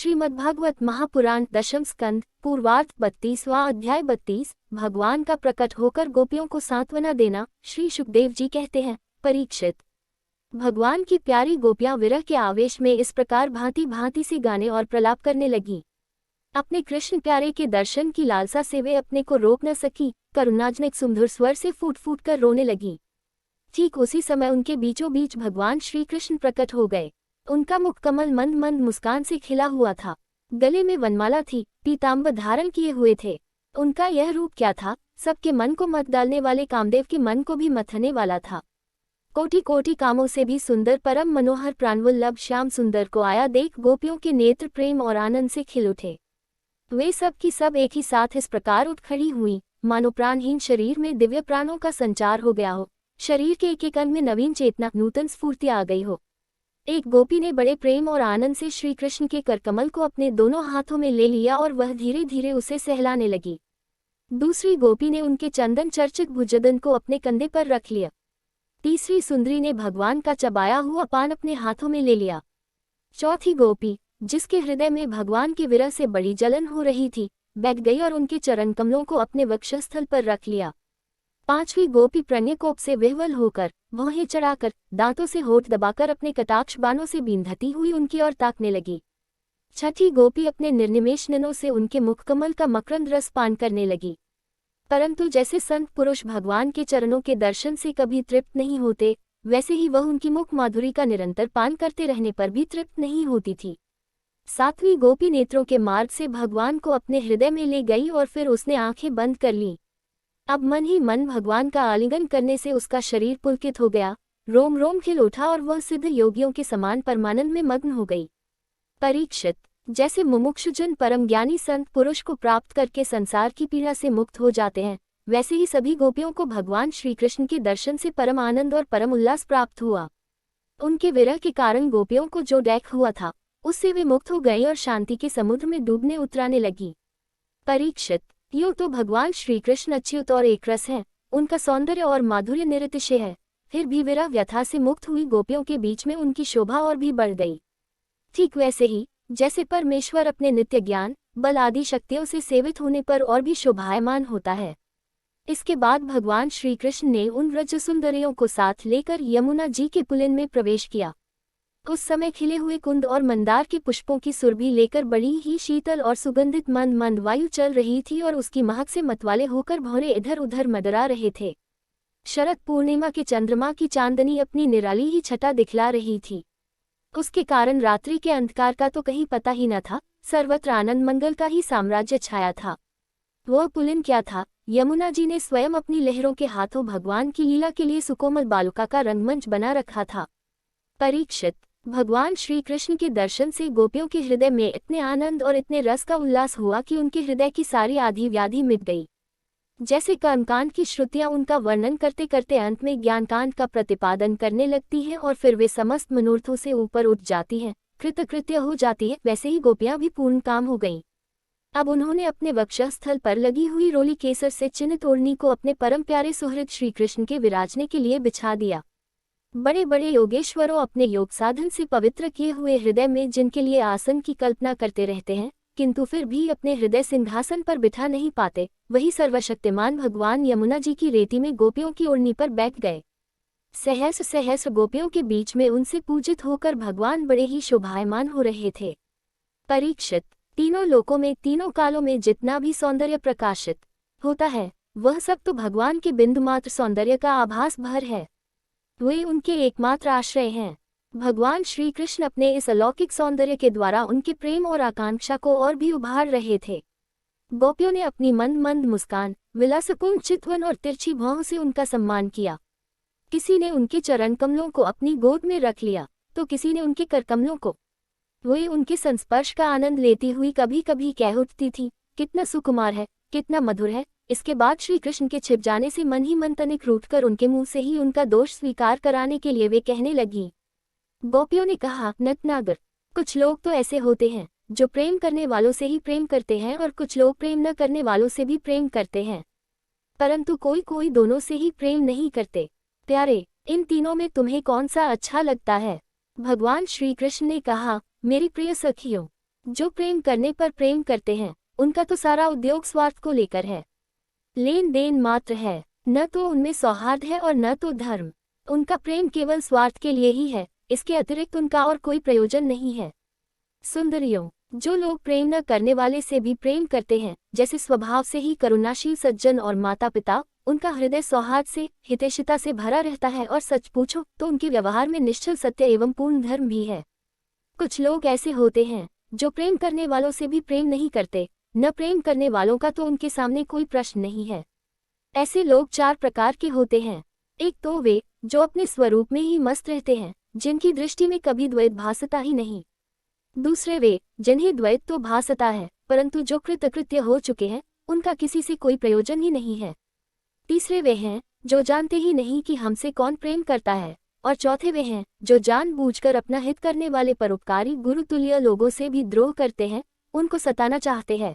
श्रीमद्भागवत महापुराण दशम स्कंद पूर्वार्ध 32वां अध्याय 32। भगवान का प्रकट होकर गोपियों को सांत्वना देना। श्री सुखदेव जी कहते हैं, परीक्षित, भगवान की प्यारी गोपियां विरह के आवेश में इस प्रकार भांति भांति से गाने और प्रलाप करने लगीं। अपने कृष्ण प्यारे के दर्शन की लालसा से वे अपने को रोक न सकी, करुणाजनक सुमधुर स्वर से फूट फूट कर रोने लगी। ठीक उसी समय उनके बीचों बीच भगवान श्री कृष्ण प्रकट हो गए। उनका मुख कमल मंद मंद मुस्कान से खिला हुआ था। गले में वनमाला थी, पीताम्बर धारण किए हुए थे। उनका यह रूप क्या था? सबके मन को मत डालने वाले कामदेव के मन को भी मथने वाला था। कोटि कोटि कामों से भी सुंदर परम मनोहर प्राणवल्लभ श्याम सुंदर को आया देख गोपियों के नेत्र प्रेम और आनंद से खिल उठे। वे सब की सब एक ही साथ इस प्रकार उठ खड़ी हुई, मानो प्राणहीन शरीर में दिव्य प्राणों का संचार हो गया हो। शरीर के एक एक अंग में नवीन चेतना, नूतन स्फूर्ति आ गई हो। एक गोपी ने बड़े प्रेम और आनंद से श्री कृष्ण के करकमल को अपने दोनों हाथों में ले लिया और वह धीरे धीरे उसे सहलाने लगी। दूसरी गोपी ने उनके चंदन चर्चित भुजबदन को अपने कंधे पर रख लिया। तीसरी सुंदरी ने भगवान का चबाया हुआ पान अपने हाथों में ले लिया। चौथी गोपी, जिसके हृदय में भगवान के विरह से बड़ी जलन हो रही थी, बैठ गई और उनके चरण कमलों को अपने वक्षस्थल पर रख लिया। पांचवी गोपी प्रणयकोप से विह्वल होकर, भौहें चढ़ाकर, दांतों से होठ दबाकर अपने कटाक्ष बाणों से बींधती हुई उनकी ओर ताकने लगी। छठी गोपी अपने निर्निमेष नयनों से उनके मुखकमल का मकरंद रस पान करने लगी। परंतु जैसे संत पुरुष भगवान के चरणों के दर्शन से कभी तृप्त नहीं होते, वैसे ही वह उनकी मुख माधुरी का निरंतर पान करते रहने पर भी तृप्त नहीं होती थी। सातवीं गोपी नेत्रों के मार्ग से भगवान को अपने हृदय में ले गई और फिर उसने आंखें बंद कर लीं। अब मन ही मन भगवान का आलिंगन करने से उसका शरीर पुलकित हो गया, रोम रोम खिल उठा और वह सिद्ध योगियों के समान परमानंद में मग्न हो गई। परीक्षित, जैसे मुमुक्षुजन परम ज्ञानी संत पुरुष को प्राप्त करके संसार की पीड़ा से मुक्त हो जाते हैं, वैसे ही सभी गोपियों को भगवान श्री कृष्ण के दर्शन से परम आनंद और परम उल्लास प्राप्त हुआ। उनके विरह के कारण गोपियों को जो डैक हुआ था, उससे वे मुक्त हो गई और शांति के समुद्र में डूबने उतराने लगी। परीक्षित, यूँ तो भगवान श्री कृष्ण अच्युत और एकरस हैं, उनका सौंदर्य और माधुर्य निरतिशय है, फिर भी विरह व्यथा से मुक्त हुई गोपियों के बीच में उनकी शोभा और भी बढ़ गई। ठीक वैसे ही जैसे परमेश्वर अपने नित्य ज्ञान, बल आदि शक्तियों से सेवित होने पर और भी शोभायमान होता है। इसके बाद भगवान श्री कृष्ण ने उन व्रज सुंदरियों को साथ लेकर यमुना जी के पुलिन में प्रवेश किया। उस समय खिले हुए कुंद और मंदार के पुष्पों की सुरभि लेकर बड़ी ही शीतल और सुगंधित मंद मंद वायु चल रही थी और उसकी महक से मतवाले होकर भौरे इधर उधर मडरा रहे थे। शरद पूर्णिमा के चंद्रमा की चांदनी अपनी निराली ही छटा दिखला रही थी। उसके कारण रात्रि के अंधकार का तो कहीं पता ही न था, सर्वत्र आनंद मंगल का ही साम्राज्य छाया था। वह पुलिन क्या था? यमुना जी ने स्वयं अपनी लहरों के हाथों भगवान की लीला के लिए सुकोमल बालुका का रंगमंच बना रखा था। परीक्षित, भगवान श्री कृष्ण के दर्शन से गोपियों के हृदय में इतने आनंद और इतने रस का उल्लास हुआ कि उनके हृदय की सारी आधी व्याधि मिट गई। जैसे कर्मकांड की श्रुतियां उनका वर्णन करते करते अंत में ज्ञानकांड का प्रतिपादन करने लगती हैं और फिर वे समस्त मनोरथों से ऊपर उठ जाती हैं, कृतकृत्य हो जाती है, वैसे ही गोपियां भी पूर्ण काम हो गईं। अब उन्होंने अपने वक्षस्थल पर लगी हुई रोली केसर से चिन्हित ओढ़नी को अपने परम प्यारे सुहृद श्री कृष्ण के विराजने के लिए बिछा दिया। बड़े बड़े योगेश्वरों अपने योग साधन से पवित्र किए हुए हृदय में जिनके लिए आसन की कल्पना करते रहते हैं, किंतु फिर भी अपने हृदय सिंहासन पर बिठा नहीं पाते, वही सर्वशक्तिमान भगवान यमुना जी की रेती में गोपियों की ओढ़नी पर बैठ गए। सहस्र सहस्र गोपियों के बीच में उनसे पूजित होकर भगवान बड़े ही शोभायमान हो रहे थे। परीक्षित, तीनों लोकों में तीनों कालों में जितना भी सौंदर्य प्रकाशित होता है, वह सब तो भगवान के बिंदुमात्र सौंदर्य का आभास भर है। वे उनके एकमात्र आश्रय हैं। भगवान श्री कृष्ण अपने इस अलौकिक सौंदर्य के द्वारा उनके प्रेम और आकांक्षा को और भी उभार रहे थे। गोपियों ने अपनी मंद मंद मुस्कान, विलासपूर्ण चितवन और तिरछी भौं से उनका सम्मान किया। किसी ने उनके चरण कमलों को अपनी गोद में रख लिया, तो किसी ने उनके करकमलों को। वे उनके संस्पर्श का आनंद लेती हुई कभी कभी कह उठती थी, कितना सुकुमार है, कितना मधुर है। इसके बाद श्री कृष्ण के छिप जाने से मन ही मन तनिक रूठकर उनके मुंह से ही उनका दोष स्वीकार कराने के लिए वे कहने लगी। गोपियों ने कहा, नटनागर, कुछ लोग तो ऐसे होते हैं जो प्रेम करने वालों से ही प्रेम करते हैं और कुछ लोग प्रेम न करने वालों से भी प्रेम करते हैं, परंतु कोई कोई दोनों से ही प्रेम नहीं करते। प्यारे, इन तीनों में तुम्हें कौन सा अच्छा लगता है? भगवान श्री कृष्ण ने कहा, मेरी प्रिय सखियों, जो प्रेम करने पर प्रेम करते हैं उनका तो सारा उद्योग स्वार्थ को लेकर है, लेन देन मात्र है, न तो उनमें सौहार्द है और न तो धर्म। उनका प्रेम केवल स्वार्थ के लिए ही है, इसके अतिरिक्त उनका और कोई प्रयोजन नहीं है। सुंदरियों, जो लोग प्रेम न करने वाले से भी प्रेम करते हैं, जैसे स्वभाव से ही करुणाशील सज्जन और माता पिता, उनका हृदय सौहार्द से, हितैषिता से भरा रहता है और सच पूछो तो उनके व्यवहार में निश्चल सत्य एवं पूर्ण धर्म भी है। कुछ लोग ऐसे होते हैं जो प्रेम करने वालों से भी प्रेम नहीं करते, न प्रेम करने वालों का तो उनके सामने कोई प्रश्न नहीं है। ऐसे लोग 4 प्रकार के होते हैं। एक तो वे जो अपने स्वरूप में ही मस्त रहते हैं, जिनकी दृष्टि में कभी द्वैत भासता ही नहीं। दूसरे वे जिन्हें द्वैत तो भासता है, परंतु जो कृतकृत्य हो चुके हैं, उनका किसी से कोई प्रयोजन ही नहीं है। तीसरे वे हैं जो जानते ही नहीं कि हमसे कौन प्रेम करता है। और चौथे वे हैं जो जानबूझकर अपना हित करने वाले परोपकारी गुरुतुल्य लोगों से भी द्रोह करते हैं, उनको सताना चाहते हैं।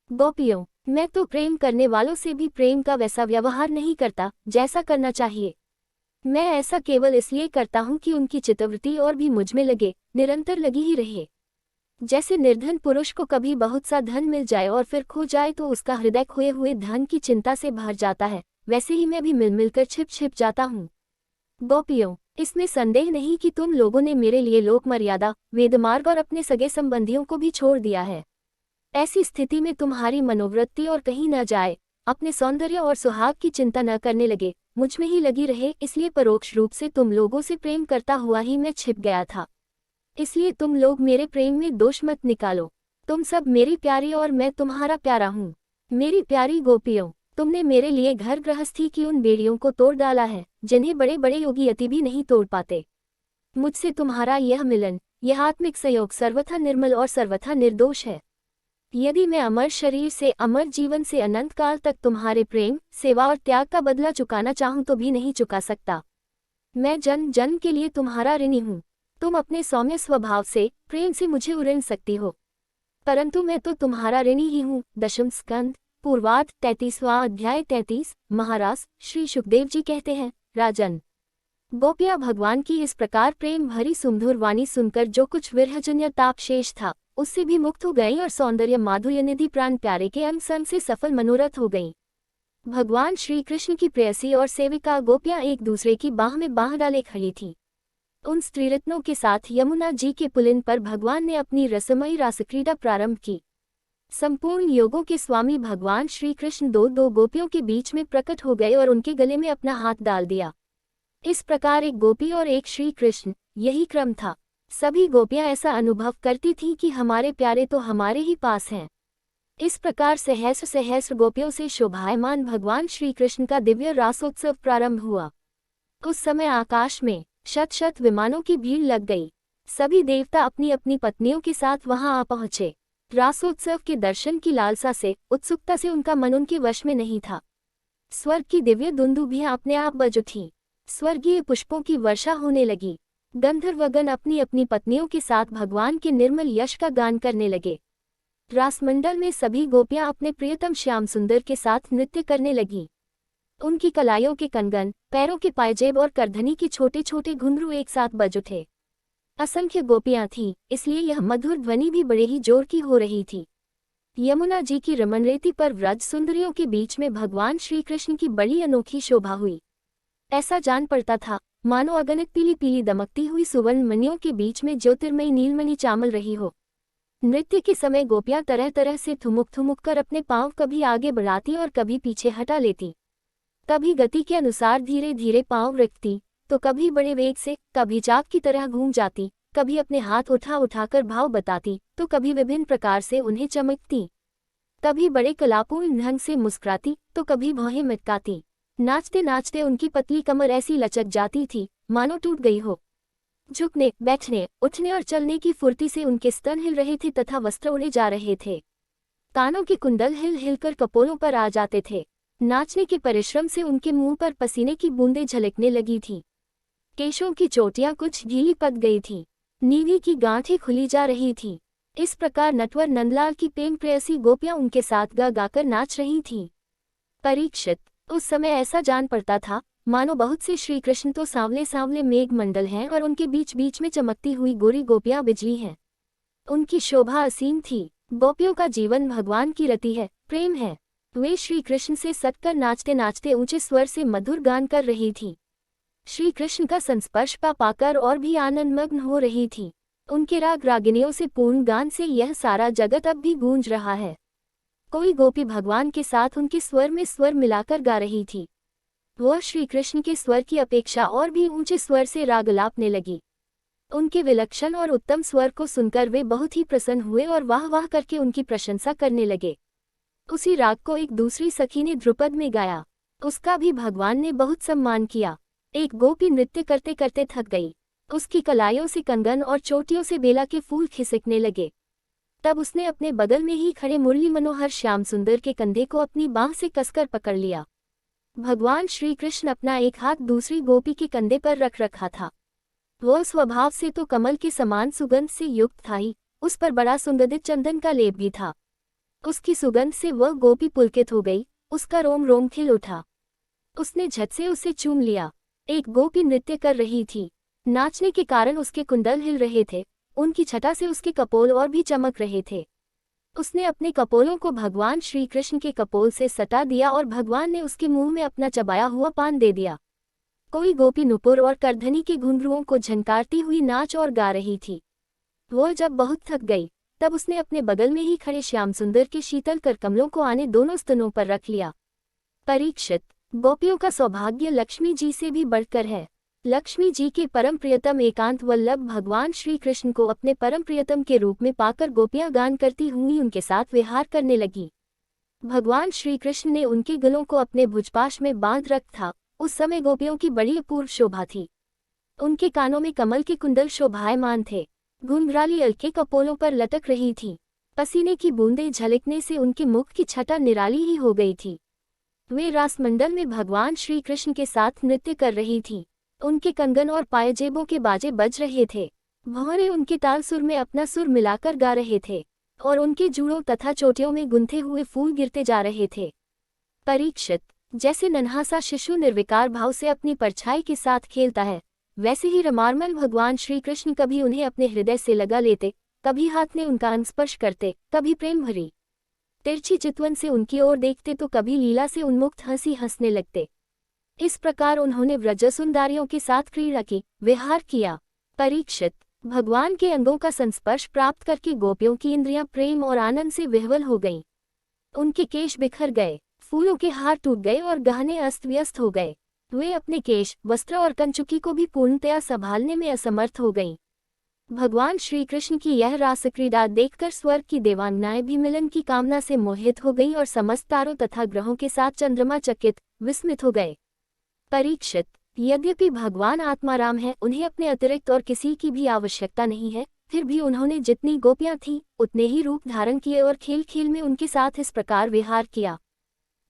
गोपियों, मैं तो प्रेम करने वालों से भी प्रेम का वैसा व्यवहार नहीं करता जैसा करना चाहिए। मैं ऐसा केवल इसलिए करता हूँ कि उनकी चित्तवृत्ति और भी मुझ में लगे, निरंतर लगी ही रहे। जैसे निर्धन पुरुष को कभी बहुत सा धन मिल जाए और फिर खो जाए तो उसका हृदय खोए हुए धन की चिंता से भर जाता है, वैसे ही मैं भी मिल मिलकर छिप छिप जाता हूँ। गोपियों, इसमें संदेह नहीं कि तुम लोगों ने मेरे लिए लोक मर्यादा, वेदमार्ग और अपने सगे संबंधियों को भी छोड़ दिया है। ऐसी स्थिति में तुम्हारी मनोवृत्ति और कहीं न जाए, अपने सौंदर्य और सुहाग की चिंता न करने लगे, मुझ में ही लगी रहे, इसलिए परोक्ष रूप से तुम लोगों से प्रेम करता हुआ ही मैं छिप गया था। इसलिए तुम लोग मेरे प्रेम में दोष मत निकालो। तुम सब मेरी प्यारी और मैं तुम्हारा प्यारा हूँ। मेरी प्यारी गोपियों, तुमने मेरे लिए घर गृहस्थी की उन बेड़ियों को तोड़ डाला है, जिन्हें बड़े बड़े योगी यति भी नहीं तोड़ पाते। मुझसे तुम्हारा यह मिलन, यह आत्मिक संयोग सर्वथा निर्मल और सर्वथा निर्दोष है। यदि मैं अमर शरीर से, अमर जीवन से अनंत काल तक तुम्हारे प्रेम, सेवा और त्याग का बदला चुकाना चाहूं तो भी नहीं चुका सकता। मैं जन्म जन्म के लिए तुम्हारा ऋणी हूँ। तुम अपने सौम्य स्वभाव से, प्रेम से मुझे उड़न सकती हो, परंतु मैं तो तुम्हारा ऋणी ही हूँ। दशम स्कंद, पूर्वार्ध, 33वां अध्याय। 33। महाराज श्री सुखदेव जी कहते हैं, राजन, गोपियाँ भगवान की इस प्रकार प्रेम भरी सुमधुर वाणी सुनकर जो कुछ विरहजन्य ताप शेष था, उससे भी मुक्त हो गई और सौंदर्य माधुर्य निधि प्राण प्यारे के अंग संग से सफल मनोरथ हो गईं। भगवान श्री कृष्ण की प्रेयसी और सेविका गोपियाँ एक दूसरे की बाह में बाह डाले खड़ी थीं। उन स्त्रीरत्नों के साथ यमुना जी के पुलिन पर भगवान ने अपनी रसमयी रासक्रीड़ा प्रारंभ की। संपूर्ण योगों के स्वामी भगवान श्री कृष्ण दो गोपियों के बीच में प्रकट हो गए और उनके गले में अपना हाथ डाल दिया। इस प्रकार एक गोपी और एक श्री कृष्ण, यही क्रम था। सभी गोपियां ऐसा अनुभव करती थीं कि हमारे प्यारे तो हमारे ही पास हैं। इस प्रकार सहस्र सहस्र गोपियों से शोभायमान भगवान श्री कृष्ण का दिव्य रासोत्सव प्रारंभ हुआ। उस समय आकाश में शत शत विमानों की भीड़ लग गई। सभी देवता अपनी अपनी पत्नियों के साथ वहां आ पहुंचे। रासोत्सव के दर्शन की लालसा से, उत्सुकता से उनका मन उनके वश में नहीं था। स्वर्ग की दिव्य दुंदुभियां अपने आप बज उठीं। स्वर्गीय पुष्पों की वर्षा होने लगी। गंधर्वगण अपनी अपनी पत्नियों के साथ भगवान के निर्मल यश का गान करने लगे। रासमंडल में सभी गोपियां अपने प्रियतम श्याम सुंदर के साथ नृत्य करने लगीं। उनकी कलाइयों के कंगन, पैरों के पायजेब और करधनी के छोटे छोटे घुंघरू एक साथ बज उठे। असंख्य गोपियां थीं, इसलिए यह मधुर ध्वनि भी बड़े ही जोर की हो रही थी। यमुना जी की रमणरेती पर व्रज सुंदरियों के बीच में भगवान श्री कृष्ण की बड़ी अनोखी शोभा हुई। ऐसा जान पड़ता था मानो अगणित पीली पीली दमकती हुई सुवर्ण मणियों के बीच में ज्योतिर्मयी नीलमणि चामल रही हो। नृत्य के समय गोपियां तरह तरह से ठुमुक ठुमुक कर अपने पांव कभी आगे बढ़ाती और कभी पीछे हटा लेती। कभी गति के अनुसार धीरे धीरे पांव रखती, तो कभी बड़े वेग से, कभी चाक की तरह घूम जाती, कभी अपने हाथ उठा उठाकर भाव बताती, तो कभी विभिन्न प्रकार से उन्हें चमकती, कभी बड़े कलापूर्ण ढंग से मुस्कुराती, तो कभी भौहें मटकाती। नाचते नाचते उनकी पतली कमर ऐसी लचक जाती थी मानो टूट गई हो। झुकने, बैठने, उठने और चलने की फुर्ती से उनके स्तन हिल रहे थे तथा वस्त्र उड़े जा रहे थे। कानों के कुंडल हिल हिलकर कपोलों पर आ जाते थे। नाचने के परिश्रम से उनके मुंह पर पसीने की बूंदें झलकने लगी थीं। केशों की चोटियां कुछ ढीली पक गई थीं। नीवी की गांठें खुली जा रही थीं। इस प्रकार नटवर नंदलाल की प्रेम प्रेयसी गोपियां उनके साथ गा गाकर नाच रही थीं। परीक्षित, उस समय ऐसा जान पड़ता था मानो बहुत से श्री कृष्ण तो सांवले सांवले मेघ मंडल हैं और उनके बीच बीच में चमकती हुई गोरी गोपियां बिजली हैं। उनकी शोभा असीम थी। गोपियों का जीवन भगवान की रति है, प्रेम है। वे श्री कृष्ण से सटकर नाचते नाचते ऊंचे स्वर से मधुर गान कर रही थी। श्री कृष्ण का संस्पर्श पाकर और भी आनंदमग्न हो रही थी। उनके राग रागिनियों से पूर्ण गान से यह सारा जगत अब भी गूंज रहा है। कोई गोपी भगवान के साथ उनके स्वर में स्वर मिलाकर गा रही थी। वह श्री कृष्ण के स्वर की अपेक्षा और भी ऊंचे स्वर से राग लापने लगी। उनके विलक्षण और उत्तम स्वर को सुनकर वे बहुत ही प्रसन्न हुए और वाह वाह करके उनकी प्रशंसा करने लगे। उसी राग को एक दूसरी सखी ने ध्रुपद में गाया। उसका भी भगवान ने बहुत सम्मान किया। एक गोपी नृत्य करते करते थक गई। उसकी कलाइयों से कंगन और चोटियों से बेला के फूल खिसकने लगे। तब उसने अपने बगल में ही खड़े मुरली मनोहर श्याम सुंदर के कंधे को अपनी बांह से कसकर पकड़ लिया। भगवान श्री कृष्ण अपना एक हाथ दूसरी गोपी के कंधे पर रख रखा था। वह स्वभाव से तो कमल के समान सुगंध से युक्त था ही, उस पर बड़ा सुगंधित चंदन का लेप भी था। उसकी सुगंध से वह गोपी पुलकित हो गई, उसका रोम रोम खिल उठा। उसने झट से उसे चूम लिया। एक गोपी नृत्य कर रही थी। नाचने के कारण उसके कुंडल हिल रहे थे, उनकी छटा से उसके कपोल और भी चमक रहे थे। उसने अपने कपोलों को भगवान श्री कृष्ण के कपोल से सटा दिया और भगवान ने उसके मुंह में अपना चबाया हुआ पान दे दिया। कोई गोपी नुपुर और करधनी के घुंघरुओं को झनकारती हुई नाच और गा रही थी। वह जब बहुत थक गई, तब उसने अपने बगल में ही खड़े श्याम सुंदर के शीतल कर कमलों को आने दोनों स्तनों पर रख लिया। परीक्षित, गोपियों का सौभाग्य लक्ष्मी जी से भी बढ़कर है। लक्ष्मी जी के परम प्रियतम एकांत वल्लभ भगवान श्री कृष्ण को अपने परम प्रियतम के रूप में पाकर गोपियां गान करती हुई उनके साथ विहार करने लगी। भगवान श्री कृष्ण ने उनके गलों को अपने भुजपाश में बांध रखा था। उस समय गोपियों की बड़ी अपूर्व शोभा थी। उनके कानों में कमल के कुंडल शोभायमान थे। घुंघराली अलके कपोलों पर लटक रही थी। पसीने की बूंदें झलकने से उनके मुख की छटा निराली ही हो गई थी। वे रासमंडल में भगवान श्री कृष्ण के साथ नृत्य कर रही थीं। उनके कंगन और पायजेबों के बाजे बज रहे थे। भौरे उनके ताल सुर में अपना सुर मिलाकर गा रहे थे और उनके जूड़ों तथा चोटियों में गुंथे हुए फूल गिरते जा रहे थे। परीक्षित, जैसे नन्हा सा शिशु निर्विकार भाव से अपनी परछाई के साथ खेलता है, वैसे ही रमारमल भगवान श्री कृष्ण कभी उन्हें अपने हृदय से लगा लेते, कभी हाथ में उनका अंस्पर्श करते, कभी प्रेम भरी तिरछी चितवन से उनकी ओर देखते तो कभी लीला से उन्मुक्त हंसी हंसने लगते। इस प्रकार उन्होंने व्रजसुंदरियों के साथ क्रीड़ा की, विहार किया। परीक्षित, भगवान के अंगों का संस्पर्श प्राप्त करके गोपियों की इंद्रियां प्रेम और आनंद से विह्वल हो गईं। उनके केश बिखर गए, फूलों के हार टूट गए और गहने अस्त व्यस्त हो गए। वे अपने केश, वस्त्र और कंचुकी को भी पूर्णतया संभालने में असमर्थ हो गईं। भगवान श्री कृष्ण की यह रासक्रीड़ा देखकर स्वर्ग की देवांगनाएं भी मिलन की कामना से मोहित हो गईं और समस्त तारों तथा ग्रहों के साथ चंद्रमा चकित, विस्मित हो गए। परीक्षित, यद्यपि भगवान आत्माराम है, उन्हें अपने अतिरिक्त और किसी की भी आवश्यकता नहीं है, फिर भी उन्होंने जितनी गोपियां थीं, उतने ही रूप धारण किए और खेल खेल में उनके साथ इस प्रकार विहार किया।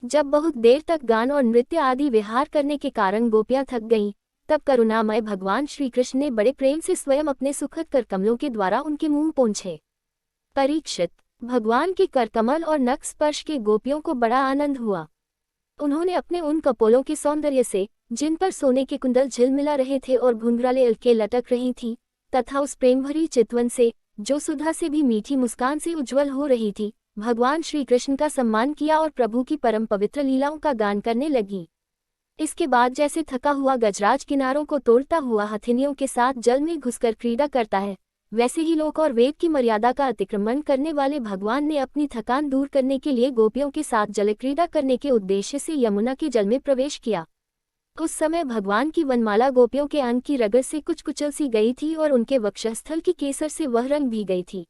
जब बहुत देर तक गान और नृत्य आदि विहार करने के कारण गोपियां थक गईं, तब करुणामय भगवान श्री कृष्ण ने बड़े प्रेम से स्वयं अपने सुखद करकमलों के द्वारा उनके मुंह पोंछे। परीक्षित, भगवान के करकमल और नख स्पर्श के गोपियों को बड़ा आनंद हुआ। उन्होंने अपने उन कपोलों के सौंदर्य से, जिन पर सोने के कुंडल झिलमिला रहे थे और घुंघराले अलके लटक रही थीं, तथा उस प्रेम भरी चितवन से, जो सुधा से भी मीठी मुस्कान से उज्ज्वल हो रही थी, भगवान श्री कृष्ण का सम्मान किया और प्रभु की परम पवित्र लीलाओं का गान करने लगी। इसके बाद जैसे थका हुआ गजराज किनारों को तोड़ता हुआ हथिनियों के साथ जल में घुसकर क्रीड़ा करता है, वैसे ही लोक और वेद की मर्यादा का अतिक्रमण करने वाले भगवान ने अपनी थकान दूर करने के लिए गोपियों के साथ जलक्रीड़ा करने के उद्देश्य से यमुना के जल में प्रवेश किया। उस समय भगवान की वनमाला गोपियों के अंग की रगड़ से कुछ कुचल सी गई थी और उनके वक्षस्थल की केसर से वह रंग भी गई थी।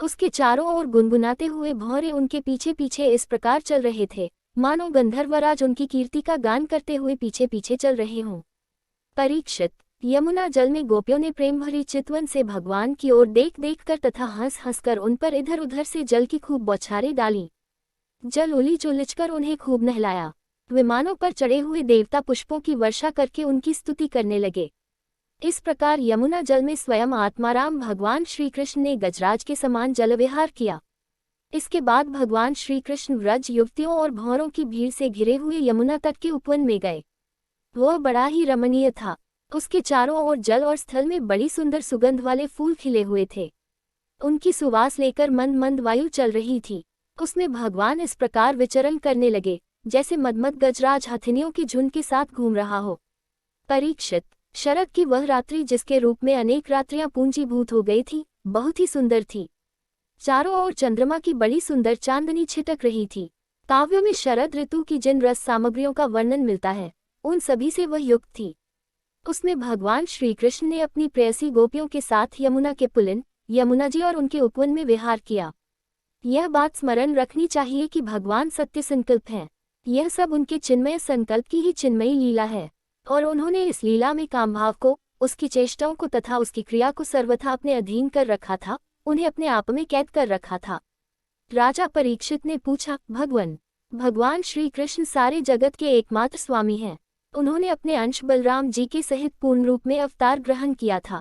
उसके चारों ओर गुनगुनाते हुए भौरे उनके पीछे पीछे इस प्रकार चल रहे थे, मानो गंधर्वराज उनकी कीर्ति का गान करते हुए पीछे पीछे चल रहे हों। परीक्षित, यमुना जल में गोपियों ने प्रेम भरी चितवन से भगवान की ओर देख देख कर तथा हंस हंस कर उन पर इधर उधर से जल की खूब बौछारें डाली। जल उलीच उलीचकर उन्हें खूब नहलाया। विमानों पर चढ़े हुए देवता पुष्पों की वर्षा करके उनकी स्तुति करने लगे। इस प्रकार यमुना जल में स्वयं आत्माराम भगवान श्री कृष्ण ने गजराज के समान जलविहार किया। इसके बाद भगवान श्री कृष्ण व्रज युवतियों और भौरों की भीड़ से घिरे हुए यमुना तट के उपवन में गए। वह बड़ा ही रमणीय था। उसके चारों ओर जल और स्थल में बड़ी सुंदर सुगंध वाले फूल खिले हुए थे। उनकी सुवास लेकर मंद मंद वायु चल रही थी। उसमें भगवान इस प्रकार विचरण करने लगे जैसे मदमद गजराज हथिनियों के झुंड के साथ घूम रहा हो। परीक्षित, शरद की वह रात्रि जिसके रूप में अनेक रात्रियां पूंजीभूत हो गई थी, बहुत ही सुंदर थी। चारों ओर चंद्रमा की बड़ी सुंदर चांदनी छिटक रही थी। काव्यों में शरद ऋतु की जिन रस सामग्रियों का वर्णन मिलता है, उन सभी से वह युक्त थी। उसमें भगवान श्री कृष्ण ने अपनी प्रेयसी गोपियों के साथ यमुना के पुलिन, यमुना जी और उनके उपवन में विहार किया। यह बात स्मरण रखनी चाहिए कि भगवान सत्य संकल्प हैं। यह सब उनके चिन्मय संकल्प की ही चिन्मयी लीला है, और उन्होंने इस लीला में कामभाव को, उसकी चेष्टाओं को तथा उसकी क्रिया को सर्वथा अपने अधीन कर रखा था, उन्हें अपने आप में कैद कर रखा था। राजा परीक्षित ने पूछा, भगवान श्री कृष्ण सारे जगत के एकमात्र स्वामी हैं। उन्होंने अपने अंश बलराम जी के सहित पूर्ण रूप में अवतार ग्रहण किया था।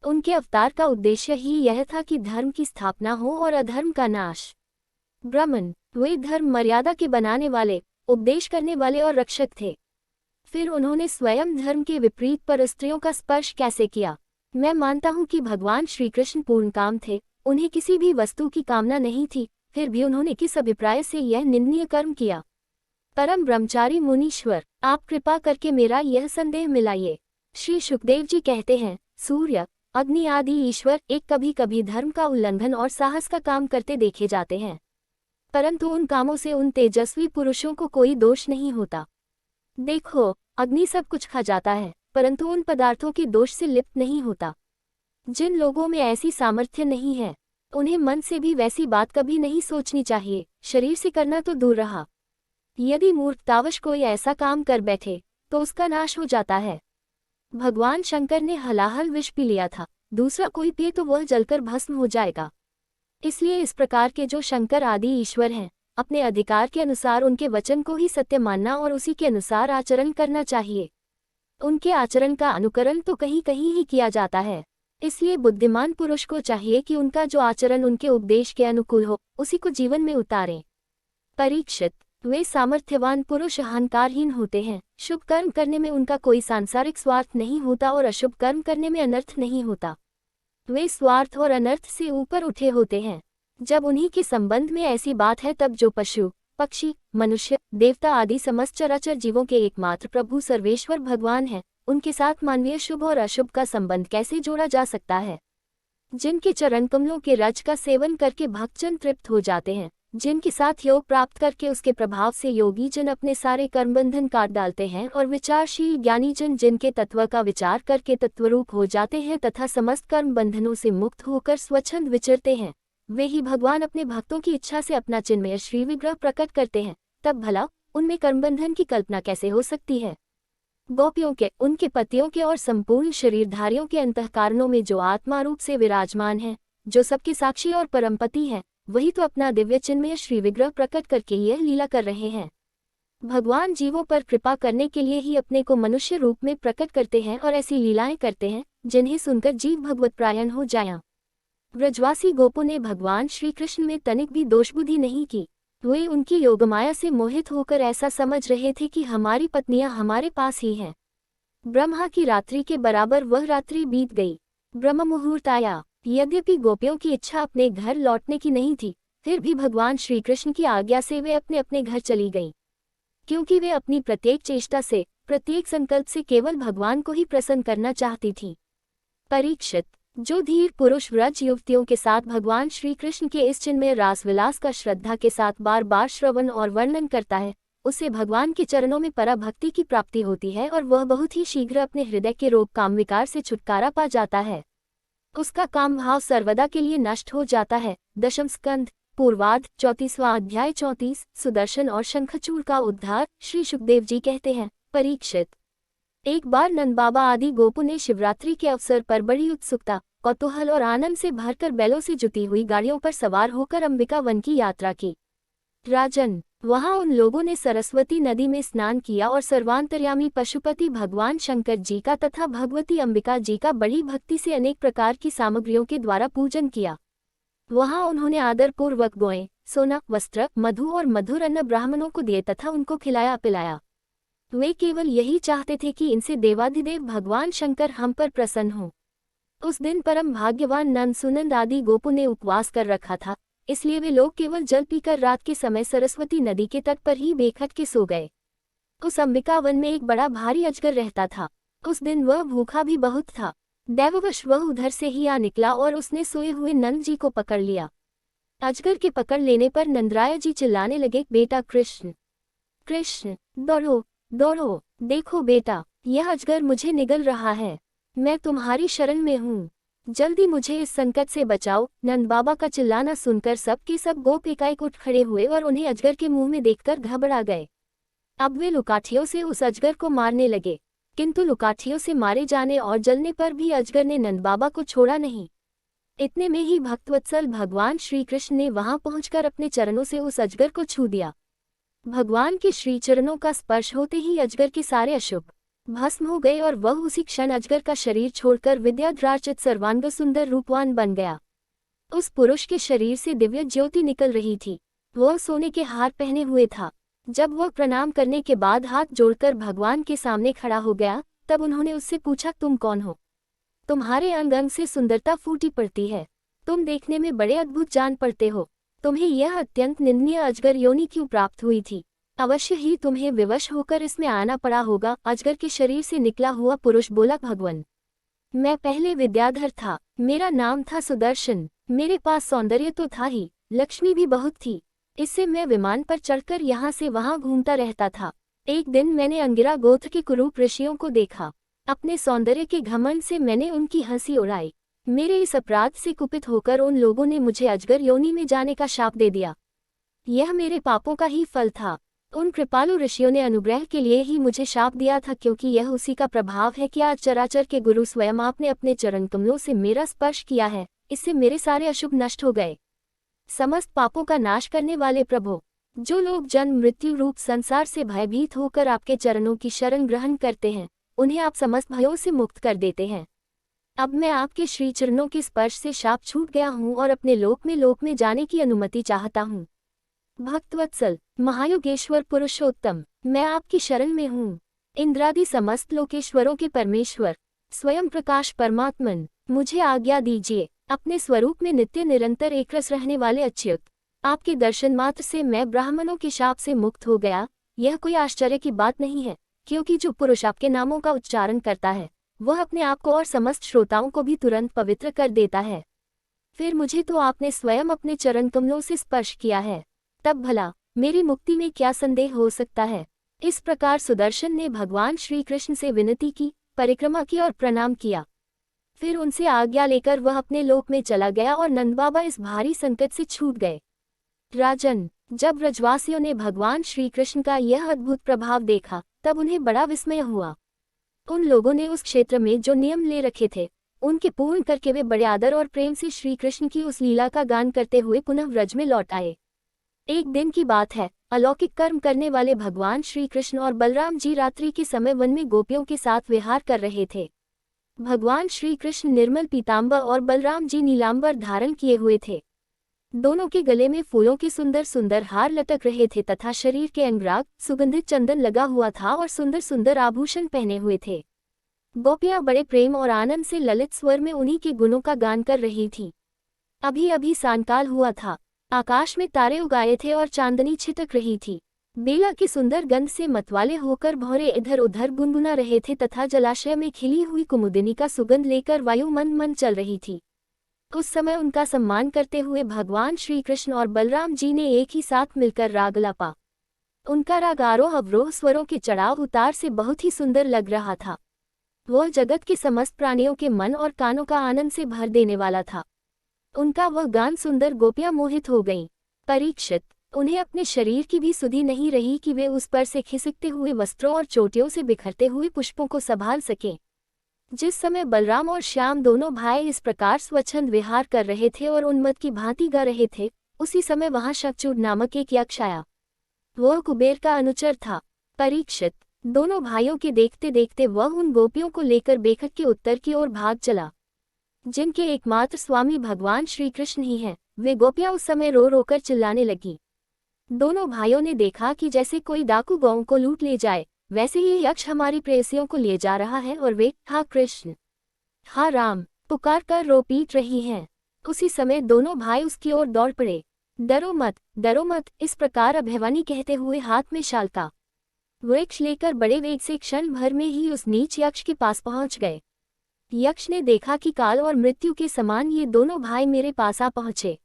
उनके अवतार का उद्देश्य ही यह था कि धर्म की स्थापना हो और अधर्म का नाश। ब्राह्मण, वे धर्म मर्यादा के बनाने वाले, उपदेश करने वाले और रक्षक थे। फिर उन्होंने स्वयं धर्म के विपरीत पर स्त्रियों का स्पर्श कैसे किया? मैं मानता हूँ कि भगवान श्री कृष्ण पूर्ण काम थे, उन्हें किसी भी वस्तु की कामना नहीं थी, फिर भी उन्होंने किस अभिप्राय से यह निंदनीय कर्म किया? परम ब्रह्मचारी मुनीश्वर, आप कृपा करके मेरा यह संदेह मिलाइए। श्री सुखदेव जी कहते हैं, सूर्य, अग्नि आदि ईश्वर एक कभी कभी धर्म का उल्लंघन और साहस का काम करते देखे जाते हैं, परंतु उन कामों से उन तेजस्वी पुरुषों को कोई दोष नहीं होता। देखो, अग्नि सब कुछ खा जाता है, परंतु उन पदार्थों के दोष से लिप्त नहीं होता। जिन लोगों में ऐसी सामर्थ्य नहीं है, उन्हें मन से भी वैसी बात कभी नहीं सोचनी चाहिए, शरीर से करना तो दूर रहा। यदि मूर्खतावश कोई ऐसा काम कर बैठे तो उसका नाश हो जाता है। भगवान शंकर ने हलाहल विष पी लिया था, दूसरा कोई पिए तो वह जलकर भस्म हो जाएगा। इसलिए इस प्रकार के जो शंकर आदि ईश्वर हैं, अपने अधिकार के अनुसार उनके वचन को ही सत्य मानना और उसी के अनुसार आचरण करना चाहिए। उनके आचरण का अनुकरण तो कहीं कहीं ही किया जाता है। इसलिए बुद्धिमान पुरुष को चाहिए कि उनका जो आचरण उनके उपदेश के अनुकूल हो, उसी को जीवन में उतारें। परीक्षित, वे सामर्थ्यवान पुरुष अहंकारहीन होते हैं। शुभ कर्म करने में उनका कोई सांसारिक स्वार्थ नहीं होता और अशुभ कर्म करने में अनर्थ नहीं होता। वे स्वार्थ और अनर्थ से ऊपर उठे होते हैं। जब उन्हीं के संबंध में ऐसी बात है, तब जो पशु, पक्षी, मनुष्य, देवता आदि समस्त चराचर जीवों के एकमात्र प्रभु सर्वेश्वर भगवान हैं, उनके साथ मानवीय शुभ और अशुभ का संबंध कैसे जोड़ा जा सकता है? जिनके चरण कमलों के रज का सेवन करके भक्तजन तृप्त हो जाते हैं, जिनके साथ योग प्राप्त करके उसके प्रभाव से योगी जन अपने सारे कर्म बंधन काट डालते हैं, और विचारशील ज्ञानी जन जिनके तत्व का विचार करके तत्वरूप हो जाते हैं तथा समस्त कर्म बंधनों से मुक्त होकर स्वच्छंद विचरते हैं, वे ही भगवान अपने भक्तों की इच्छा से अपना चिन्मय श्री विग्रह प्रकट करते हैं। तब भला उनमें कर्मबंधन की कल्पना कैसे हो सकती है? गोपियों के, उनके पतियों के और संपूर्ण शरीरधारियों के अंतःकारणों में जो आत्मा रूप से विराजमान है, जो सबके साक्षी और परमपति है, वही तो अपना दिव्य चिन्मय श्री विग्रह प्रकट करके यह लीला कर रहे हैं। भगवान जीवों पर कृपा करने के लिए ही अपने को मनुष्य रूप में प्रकट करते हैं और ऐसी लीलाएं करते हैं जिन्हें सुनकर जीव भगवत प्रायण हो जाएं। ब्रजवासी गोपों ने भगवान श्री कृष्ण में तनिक भी दोषबुद्धि नहीं की। वे उनकी योगमाया से मोहित होकर ऐसा समझ रहे थे कि हमारी पत्नियां हमारे पास ही हैं। ब्रह्मा की रात्रि के बराबर वह रात्रि बीत गई। ब्रह्म मुहूर्त आया। यद्यपि गोपियों की इच्छा अपने घर लौटने की नहीं थी, फिर भी भगवान श्री कृष्ण की आज्ञा से वे अपने अपने घर चली गईं, क्योंकि वे अपनी प्रत्येक चेष्टा से, प्रत्येक संकल्प से केवल भगवान को ही प्रसन्न करना चाहती थी। परीक्षित, जो धीर पुरुष व्रज युवतियों के साथ भगवान श्री कृष्ण के इस चिन्मय रास विलास का श्रद्धा के साथ बार बार श्रवण और वर्णन करता है, उसे भगवान के चरणों में पराभक्ति की प्राप्ति होती है और वह बहुत ही शीघ्र अपने हृदय के रोग काम विकार से छुटकारा पा जाता है। उसका काम भाव सर्वदा के लिए नष्ट हो जाता है। दशम स्कंध, पूर्वार्ध, 34वां अध्याय 34, सुदर्शन और शंखचूड़ का उद्धार। श्री सुखदेव जी कहते हैं, परीक्षित, एक बार नंद बाबा आदि गोपों ने शिवरात्रि के अवसर पर बड़ी उत्सुकता, कौतूहल और आनंद से भरकर बैलों से जुटी हुई गाड़ियों पर सवार होकर अंबिका वन की यात्रा की। राजन, वहां उन लोगों ने सरस्वती नदी में स्नान किया और सर्वांतर्यामी पशुपति भगवान शंकर जी का तथा भगवती अंबिका जी का बड़ी भक्ति से अनेक प्रकार की सामग्रियों के द्वारा पूजन किया। वहां उन्होंने आदरपूर्वक गोएं, सोना, वस्त्र, मधु और मधुर अन्न ब्राह्मणों को दिए तथा उनको खिलाया पिलाया। वे केवल यही चाहते थे कि इनसे देवाधिदेव भगवान शंकर हम पर प्रसन्न हों। उस दिन परम भाग्यवान नंद सुनंद आदि गोपों ने उपवास कर रखा था, इसलिए वे लोग केवल जल पीकर रात के समय सरस्वती नदी के तट पर ही बेखट के सो गए। उस अंबिका वन में एक बड़ा भारी अजगर रहता था। उस दिन वह भूखा भी बहुत था। दैववश वह उधर से ही आ निकला और उसने सोए हुए नंद जी को पकड़ लिया। अजगर के पकड़ लेने पर नंदराय जी चिल्लाने लगे, बेटा कृष्ण कृष्ण, दौड़ो दौड़ो, देखो बेटा, यह अजगर मुझे निगल रहा है, मैं तुम्हारी शरण में हूँ, जल्दी मुझे इस संकट से बचाओ। नंद बाबा का चिल्लाना सुनकर सब के सब गोप एकाएक उठ खड़े हुए और उन्हें अजगर के मुंह में देखकर घबरा गए। अब वे लुकाठियों से उस अजगर को मारने लगे, किंतु लुकाठियों से मारे जाने और जलने पर भी अजगर ने नंद बाबा को छोड़ा नहीं। इतने में ही भक्तवत्सल भगवान श्री कृष्ण ने वहां पहुंचकर अपने चरणों से उस अजगर को छू दिया। भगवान के श्री चरणों का स्पर्श होते ही अजगर के सारे अशुभ भस्म हो गए और वह उसी क्षण अजगर का शरीर छोड़कर विद्याद्रार्चित सर्वांग सुंदर रूपवान बन गया। उस पुरुष के शरीर से दिव्य ज्योति निकल रही थी। वह सोने के हार पहने हुए था। जब वह प्रणाम करने के बाद हाथ जोड़कर भगवान के सामने खड़ा हो गया, तब उन्होंने उससे पूछा, तुम कौन हो? तुम्हारे अंग अंग से सुंदरता फूटी पड़ती है, तुम देखने में बड़े अद्भुत जान पड़ते हो, तुम्हें यह अत्यंत निंदनीय अजगर योनि क्यों प्राप्त हुई थी? अवश्य ही तुम्हें विवश होकर इसमें आना पड़ा होगा। अजगर के शरीर से निकला हुआ पुरुष बोला, भगवन, मैं पहले विद्याधर था, मेरा नाम था सुदर्शन, मेरे पास सौंदर्य तो था ही, लक्ष्मी भी बहुत थी, इससे मैं विमान पर चढ़कर यहाँ से वहाँ घूमता रहता था। एक दिन मैंने अंगिरा गोत्र के कुरूप ऋषियों को देखा, अपने सौंदर्य के घमंड से मैंने उनकी हंसी उड़ाई। मेरे इस अपराध से कुपित होकर उन लोगों ने मुझे अजगर योनि में जाने का शाप दे दिया। यह मेरे पापों का ही फल था। उन कृपालु ऋषियों ने अनुग्रह के लिए ही मुझे शाप दिया था, क्योंकि यह उसी का प्रभाव है कि आज चराचर के गुरु स्वयं आपने अपने चरण कमलों से मेरा स्पर्श किया है, इससे मेरे सारे अशुभ नष्ट हो गए। समस्त पापों का नाश करने वाले प्रभु, जो लोग जन्म मृत्यु रूप संसार से भयभीत होकर आपके चरणों की शरण ग्रहण करते हैं, उन्हें आप समस्त भयों से मुक्त कर देते हैं। अब मैं आपके श्री चरणों के स्पर्श से शाप छूट गया हूँ और अपने लोक में जाने की अनुमति चाहता हूँ। भक्तवत्सल महायोगेश्वर पुरुषोत्तम, मैं आपकी शरण में हूँ। इंद्रादि समस्त लोकेश्वरों के परमेश्वर, स्वयं प्रकाश परमात्मन, मुझे आज्ञा दीजिए। अपने स्वरूप में नित्य निरंतर एकरस रहने वाले अच्युत, आपके दर्शन मात्र से मैं ब्राह्मणों के शाप से मुक्त हो गया। यह कोई आश्चर्य की बात नहीं है, क्योंकि जो पुरुष आपके नामों का उच्चारण करता है, वह अपने आप को और समस्त श्रोताओं को भी तुरंत पवित्र कर देता है। फिर मुझे तो आपने स्वयं अपने चरण कमलों से स्पर्श किया है, तब भला मेरी मुक्ति में क्या संदेह हो सकता है? इस प्रकार सुदर्शन ने भगवान श्री कृष्ण से विनती की, परिक्रमा की और प्रणाम किया। फिर उनसे आज्ञा लेकर वह अपने लोक में चला गया और नंदबाबा इस भारी संकट से छूट गए। राजन, जब ब्रजवासियों ने भगवान श्री कृष्ण का यह अद्भुत प्रभाव देखा, तब उन्हें बड़ा विस्मय हुआ। उन लोगों ने उस क्षेत्र में जो नियम ले रखे थे, उनके पूर्ण करके वे बड़े आदर और प्रेम से श्री कृष्ण की उस लीला का गान करते हुए पुनः व्रज में लौट आए। एक दिन की बात है, अलौकिक कर्म करने वाले भगवान श्री कृष्ण और बलराम जी रात्रि के समय वन में गोपियों के साथ विहार कर रहे थे। भगवान श्री कृष्ण निर्मल पीतांबर और बलराम जी नीलांबर धारण किए हुए थे। दोनों के गले में फूलों के सुंदर सुंदर हार लटक रहे थे तथा शरीर के अंगराग सुगंधित चंदन लगा हुआ था और सुंदर सुंदर आभूषण पहने हुए थे। गोपियां बड़े प्रेम और आनंद से ललित स्वर में उन्हीं के गुणों का गान कर रही थीं। अभी अभी सायंकाल हुआ था, आकाश में तारे उगाए थे और चांदनी छिटक रही थी। बेला की सुंदर गंध से मतवाले होकर भौरे इधर उधर गुनगुना रहे थे तथा जलाशय में खिली हुई कुमुदिनी का सुगंध लेकर वायु मन मन चल रही थी। उस समय उनका सम्मान करते हुए भगवान श्री कृष्ण और बलराम जी ने एक ही साथ मिलकर राग लापा। उनका राग आरोह अवरोह स्वरों के चढ़ाव उतार से बहुत ही सुंदर लग रहा था। वह जगत के समस्त प्राणियों के मन और कानों का आनंद से भर देने वाला था। उनका वह गान सुंदर गोपियां मोहित हो गईं। परीक्षित, उन्हें अपने शरीर की भी सुधि नहीं रही कि वे उस पर से खिसकते हुए वस्त्रों और चोटियों से बिखरते हुए पुष्पों को संभाल सकें। जिस समय बलराम और श्याम दोनों भाई इस प्रकार स्वच्छंद विहार कर रहे थे और उन्मत्त की भांति गा रहे थे, उसी समय वहां शकचूड नामक एक यक्ष आया। वह कुबेर का अनुचर था। परीक्षित, दोनों भाइयों के देखते देखते वह उन गोपियों को लेकर बेखट के उत्तर की ओर भाग चला, जिनके एकमात्र स्वामी भगवान श्री कृष्ण ही हैं। वे गोपियां उस समय रो रोकर चिल्लाने लगीं। दोनों भाइयों ने देखा कि जैसे कोई डाकू गौओं को लूट ले जाए, वैसे ही यक्ष हमारी प्रेयसियों को ले जा रहा है और वे, हा कृष्ण, हा राम, पुकार कर रो पीट रही हैं। उसी समय दोनों भाई उसकी ओर दौड़ पड़े। डरो मत, इस प्रकार अभयवाणी कहते हुए हाथ में शाल का वृक्ष लेकर बड़े वेग से क्षण भर में ही उस नीच यक्ष के पास पहुंच गए। यक्ष ने देखा कि काल और मृत्यु के समान ये दोनों भाई मेरे पास आ पहुंचे।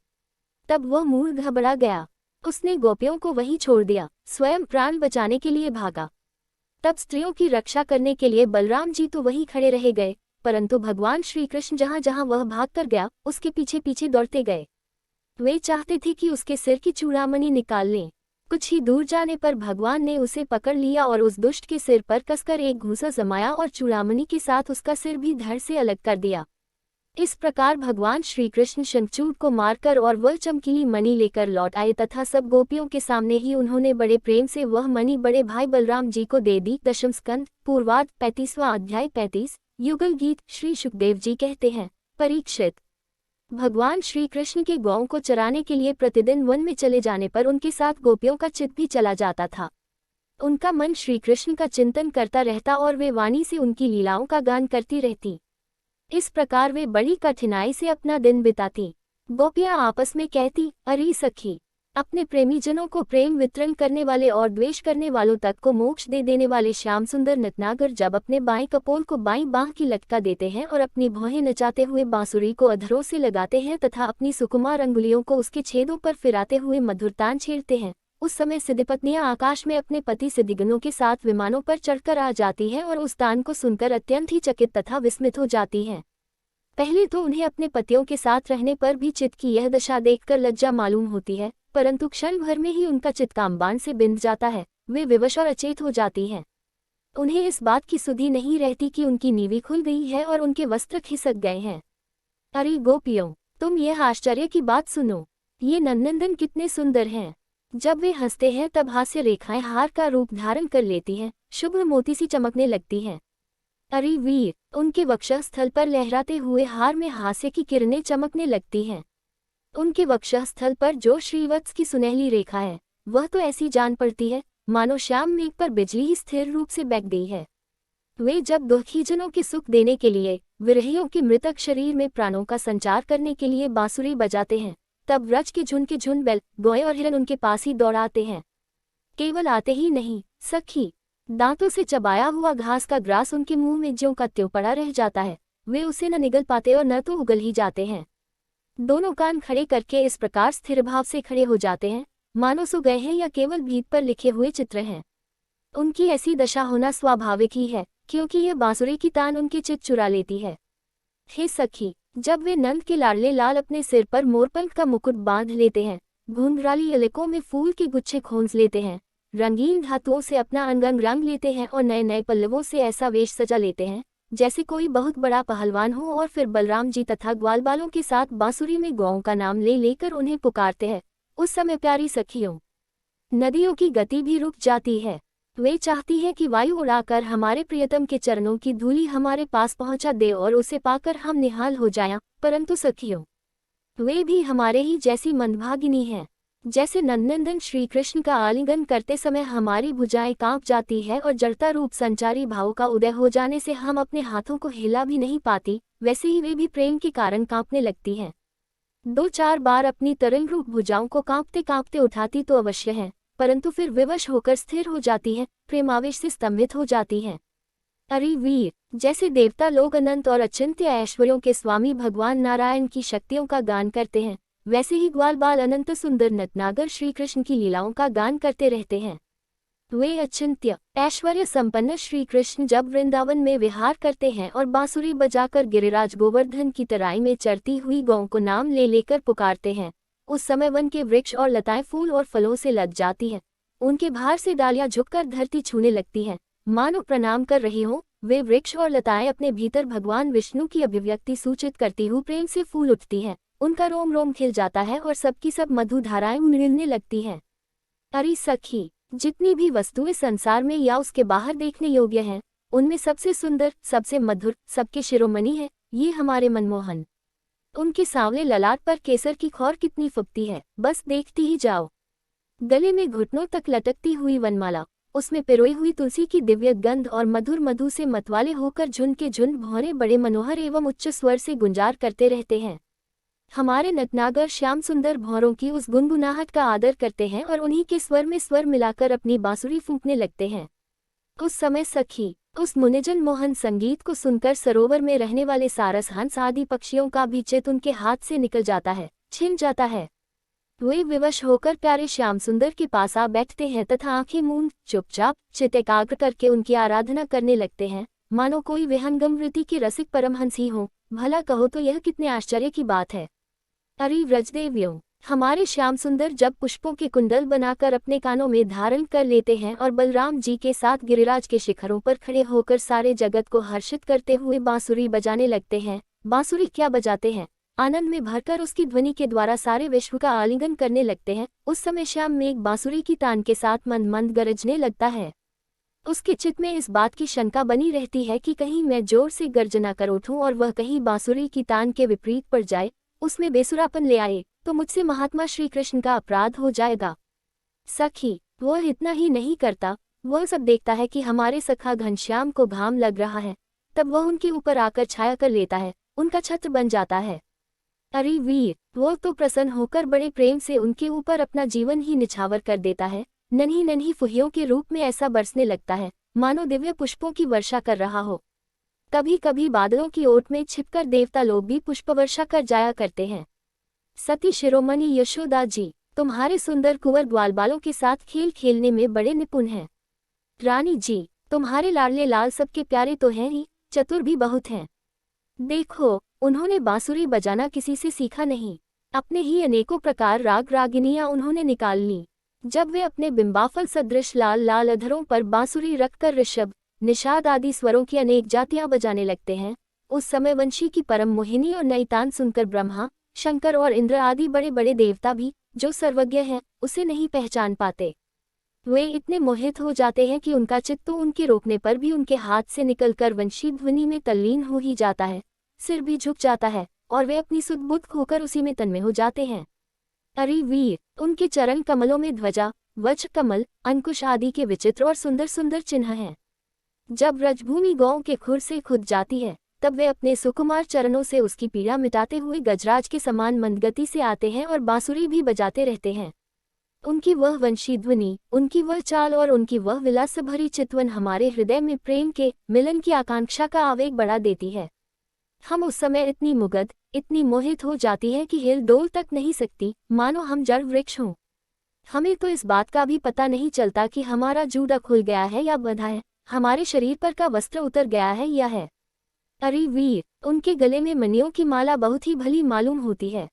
तब वह मूल घबरा गया। उसने गोपियों को वहीं छोड़ दिया, स्वयं प्राण बचाने के लिए भागा। तब स्त्रियों की रक्षा करने के लिए बलराम जी तो वहीं खड़े रह गए, परंतु भगवान श्री कृष्ण जहां जहां वह भाग कर गया उसके पीछे पीछे दौड़ते गए। वे चाहते थे कि उसके सिर की चूड़ामणि निकाल लें। कुछ ही दूर जाने पर भगवान ने उसे पकड़ लिया और उस दुष्ट के सिर पर कसकर एक घूंसा जमाया और चूड़ामणि के साथ उसका सिर भी धड़ से अलग कर दिया। इस प्रकार भगवान श्री कृष्ण शंखचूड़ को मारकर और वह चमकीली मणि लेकर लौट आए तथा सब गोपियों के सामने ही उन्होंने बड़े प्रेम से वह मणि बड़े भाई बलराम जी को दे दी। दशम स्कंद पूर्वार्ध 35वां अध्याय 35 युगल गीत। श्री सुखदेव जी कहते हैं, परीक्षित, भगवान श्री कृष्ण के गौओं को चराने के लिए प्रतिदिन वन में चले जाने पर उनके साथ गोपियों का चित्त भी चला जाता था। उनका मन श्री कृष्ण का चिंतन करता रहता और वे वाणी से उनकी लीलाओं का गान करती रहती। इस प्रकार वे बड़ी कठिनाई से अपना दिन बिताती। गोपियां आपस में कहती, अरे सखी, अपने प्रेमीजनों को प्रेम वितरण करने वाले और द्वेष करने वालों तक को मोक्ष दे देने वाले श्याम सुंदर नटनागर जब अपने बाएं कपोल को बाईं बांह की लटका देते हैं और अपनी भौहें नचाते हुए बांसुरी को अधरों से लगाते हैं तथा अपनी सुकुमार अंगुलियों को उसके छेदों पर फिराते हुए मधुर तान छेड़ते हैं, उस समय सिद्धिपत्नियां आकाश में अपने पति सिद्धिगणों के साथ विमानों पर चढ़कर आ जाती हैं और उस तान को सुनकर अत्यंत ही चकित तथा विस्मित हो जाती हैं। पहले तो उन्हें अपने पतियों के साथ रहने पर भी चित्त की यह दशा देखकर लज्जा मालूम होती है, परंतु क्षण भर में ही उनका चित्त कामबान से बिंध जाता है। वे विवश और अचेत हो जाती हैं। उन्हें इस बात की सुधि नहीं रहती कि उनकी नीवी खुल गई है और उनके वस्त्र खिसक गए हैं। अरे गोपियों, तुम यह आश्चर्य की बात सुनो, ये नंदनंदन कितने सुंदर हैं। जब वे हंसते हैं तब हास्य रेखाएं हार का रूप धारण कर लेती हैं, शुभ्र मोती सी चमकने लगती हैं। अरे वीर, उनके वक्षस्थल पर लहराते हुए हार में हास्य की किरणें चमकने लगती हैं। उनके वक्षस्थल पर जो श्रीवत्स की सुनहली रेखा है वह तो ऐसी जान पड़ती है मानो श्याम मेघ पर बिजली ही स्थिर रूप से बैठ गई है। वे जब दुखीजनों के सुख देने के लिए, विरहियों के मृतक शरीर में प्राणों का संचार करने के लिए बांसुरी बजाते हैं, तब व्रज के झुंड बैल, गाय और हिरन उनके पास ही दौड़ाते हैं। केवल आते ही नहीं सखी, दांतों से चबाया हुआ घास का ग्रास उनके मुंह में ज्यों का त्यों पड़ा रह जाता है। वे उसे न निगल पाते और न तो उगल ही जाते हैं। दोनों कान खड़े करके इस प्रकार स्थिर भाव से खड़े हो जाते हैं मानो सो गए हैं या केवल भीत पर लिखे हुए चित्र हैं। उनकी ऐसी दशा होना स्वाभाविक ही है, क्योंकि यह बांसुरी की तान उनके चित्त चुरा लेती है। हे सखी, जब वे नंद के लाडले लाल अपने सिर पर मोरपंख का मुकुट बांध लेते हैं, घुंघराली इलकों में फूल के गुच्छे खोंस लेते हैं, रंगीन धातुओं से अपना अंग रंग लेते हैं और नए नए पल्लवों से ऐसा वेश सजा लेते हैं जैसे कोई बहुत बड़ा पहलवान हो, और फिर बलराम जी तथा ग्वालबालों के साथ बांसुरी में गौओं का नाम ले लेकर उन्हें पुकारते हैं, उस समय प्यारी सखियों, नदियों की गति भी रुक जाती है। वे चाहती हैं कि वायु उड़ाकर हमारे प्रियतम के चरणों की धूलि हमारे पास पहुंचा दे और उसे पाकर हम निहाल हो जाएं, परंतु सखियों, वे भी हमारे ही जैसी मंदभागिनी हैं। जैसे नंदनंदन श्री कृष्ण का आलिंगन करते समय हमारी भुजाएं कांप जाती है और जड़ता रूप संचारी भाव का उदय हो जाने से हम अपने हाथों को हिला भी नहीं पाती, वैसे ही वे भी प्रेम के कारण कांपने लगती हैं। 2-4 बार अपनी तरंग रूप भुजाओं को कांपते कांपते उठाती तो अवश्य है, परंतु फिर विवश होकर स्थिर हो जाती है, प्रेमावेश से स्तंभित हो जाती हैं। अरे वीर, जैसे देवता लोग अनंत और अचिंत्य ऐश्वर्यों के स्वामी भगवान नारायण की शक्तियों का गान करते हैं, वैसे ही ग्वालबाल अनंत सुंदर नटनागर श्री कृष्ण की लीलाओं का गान करते रहते हैं। वे अचिंत्य ऐश्वर्य संपन्न श्री कृष्ण जब वृंदावन में विहार करते हैं और बांसुरी बजाकर गिरिराज गोवर्धन की तराई में चरती हुई गौं को नाम ले लेकर पुकारते हैं, उस समय वन के वृक्ष और लताएं फूल और फलों से लद जाती हैं। उनके भार से डालियां झुककर धरती छूने लगती हैं, मानो प्रणाम कर रही हो। वे वृक्ष और लताएं अपने भीतर भगवान विष्णु की अभिव्यक्ति सूचित करती हुई प्रेम से फूल उठती हैं, उनका रोम रोम खिल जाता है और सबकी सब मधु धाराएं उमड़ने लगती हैं। अरे सखी, जितनी भी वस्तुएं संसार में या उसके बाहर देखने योग्य हैं, उनमें सबसे सुंदर, सबसे मधुर, सबके शिरोमणि है ये हमारे मनमोहन। उनके सांवले ललाट पर केसर की खौर कितनी फुकती है, बस देखती ही जाओ। गले में घुटनों तक लटकती हुई वनमाला, उसमें पिरोई हुई तुलसी की दिव्य गंध और मधुर मधु से मतवाले होकर झुंड के झुंड भौरे बड़े मनोहर एवं उच्च स्वर से गुंजार करते रहते हैं। हमारे नटनागर श्याम सुंदर भौरों की उस गुनगुनाहट का आदर करते हैं और उन्हीं के स्वर में स्वर मिलाकर अपनी बांसुरी फूंकने लगते हैं। उस समय सखी उस मुनिजन मोहन संगीत को सुनकर सरोवर में रहने वाले सारस हंस आदि पक्षियों का भी चित उनके हाथ से निकल जाता है, छिन जाता है। वे विवश होकर प्यारे श्याम सुंदर के पास आ बैठते हैं तथा आंखें मूंद चुपचाप चित एकाग्र करके उनकी आराधना करने लगते हैं, मानो कोई विहंगम वृत्ति के रसिक परमहंस ही हो। भला कहो तो यह कितने आश्चर्य की बात है। अरे व्रजदेवियों, हमारे श्याम सुंदर जब पुष्पों के कुंडल बनाकर अपने कानों में धारण कर लेते हैं और बलराम जी के साथ गिरिराज के शिखरों पर खड़े होकर सारे जगत को हर्षित करते हुए बांसुरी बजाने लगते हैं। बांसुरी क्या बजाते हैं, आनंद में भरकर उसकी ध्वनि के द्वारा सारे विश्व का आलिंगन करने लगते हैं। उस समय श्याम मेघ बांसुरी की तान के साथ मंद मंद गरजने लगता है। उसके चित्त में इस बात की शंका बनी रहती है कि कहीं मैं जोर से गर्जना कर उठूं और वह कहीं बांसुरी की तान के विपरीत पड़ जाए, उसमें बेसुरापन ले आए, तो मुझसे महात्मा श्री कृष्ण का अपराध हो जाएगा। सखी, वह इतना ही नहीं करता, वह सब देखता है कि हमारे सखा घनश्याम को घाम लग रहा है, तब वह उनके ऊपर आकर छाया कर लेता है, उनका छत्र बन जाता है। अरे वीर, वह तो प्रसन्न होकर बड़े प्रेम से उनके ऊपर अपना जीवन ही निछावर कर देता है। नन्ही नन्ही फुहियों के रूप में ऐसा बरसने लगता है मानो दिव्य पुष्पों की वर्षा कर रहा हो। कभी कभी बादलों की ओट में छिपकर देवता लोग भी पुष्प वर्षा कर जाया करते हैं। सती शिरोमणि यशोदा जी, तुम्हारे सुंदर कुंवर ग्वालबालों के साथ खेल खेलने में बड़े निपुण हैं। रानी जी, तुम्हारे लाडले लाल सबके प्यारे तो हैं ही, चतुर भी बहुत हैं। देखो, उन्होंने बांसुरी बजाना किसी से सीखा नहीं, अपने ही अनेकों प्रकार राग रागिनियां उन्होंने निकाल ली। जब वे अपने बिंबाफल सदृश लाल लाल अधरों पर बांसुरी रखकर ऋषभ, निषाद आदि स्वरों की अनेक जातियां बजाने लगते हैं, उस समय वंशी की परम मोहिनी और नई तान सुनकर ब्रह्मा, शंकर और इंद्र आदि बड़े बड़े देवता भी, जो सर्वज्ञ हैं, उसे नहीं पहचान पाते। वे इतने मोहित हो जाते हैं कि उनका चित्त तो उनके रोकने पर भी उनके हाथ से निकलकर वंशी ध्वनि में तल्लीन हो ही जाता है, सिर भी झुक जाता है और वे अपनी सुध बुध खोकर उसी में तन्मय हो जाते हैं। अरे वीर, उनके चरण कमलों में ध्वजा, वज्र कमल, अंकुश आदि के विचित्र और सुंदर सुंदर चिन्ह हैं। जब ब्रजभूमि गौ के खुर से खुद जाती है, तब वे अपने सुकुमार चरणों से उसकी पीड़ा मिटाते हुए गजराज के समान मंदगति से आते हैं और बांसुरी भी बजाते रहते हैं। उनकी वह वंशी ध्वनि, उनकी वह चाल और उनकी वह विलास भरी चितवन हमारे हृदय में प्रेम के मिलन की आकांक्षा का आवेग बढ़ा देती है। हम उस समय इतनी मुग्ध, इतनी मोहित हो जाती है कि हिल डोल तक नहीं सकती, मानो हम जड़ वृक्ष हों। हमें तो इस बात का भी पता नहीं चलता कि हमारा जूड़ा खुल गया है या बंधा है, हमारे शरीर पर का वस्त्र उतर गया है या है। अरे वीर, उनके गले में मणियों की माला बहुत ही भली मालूम होती है।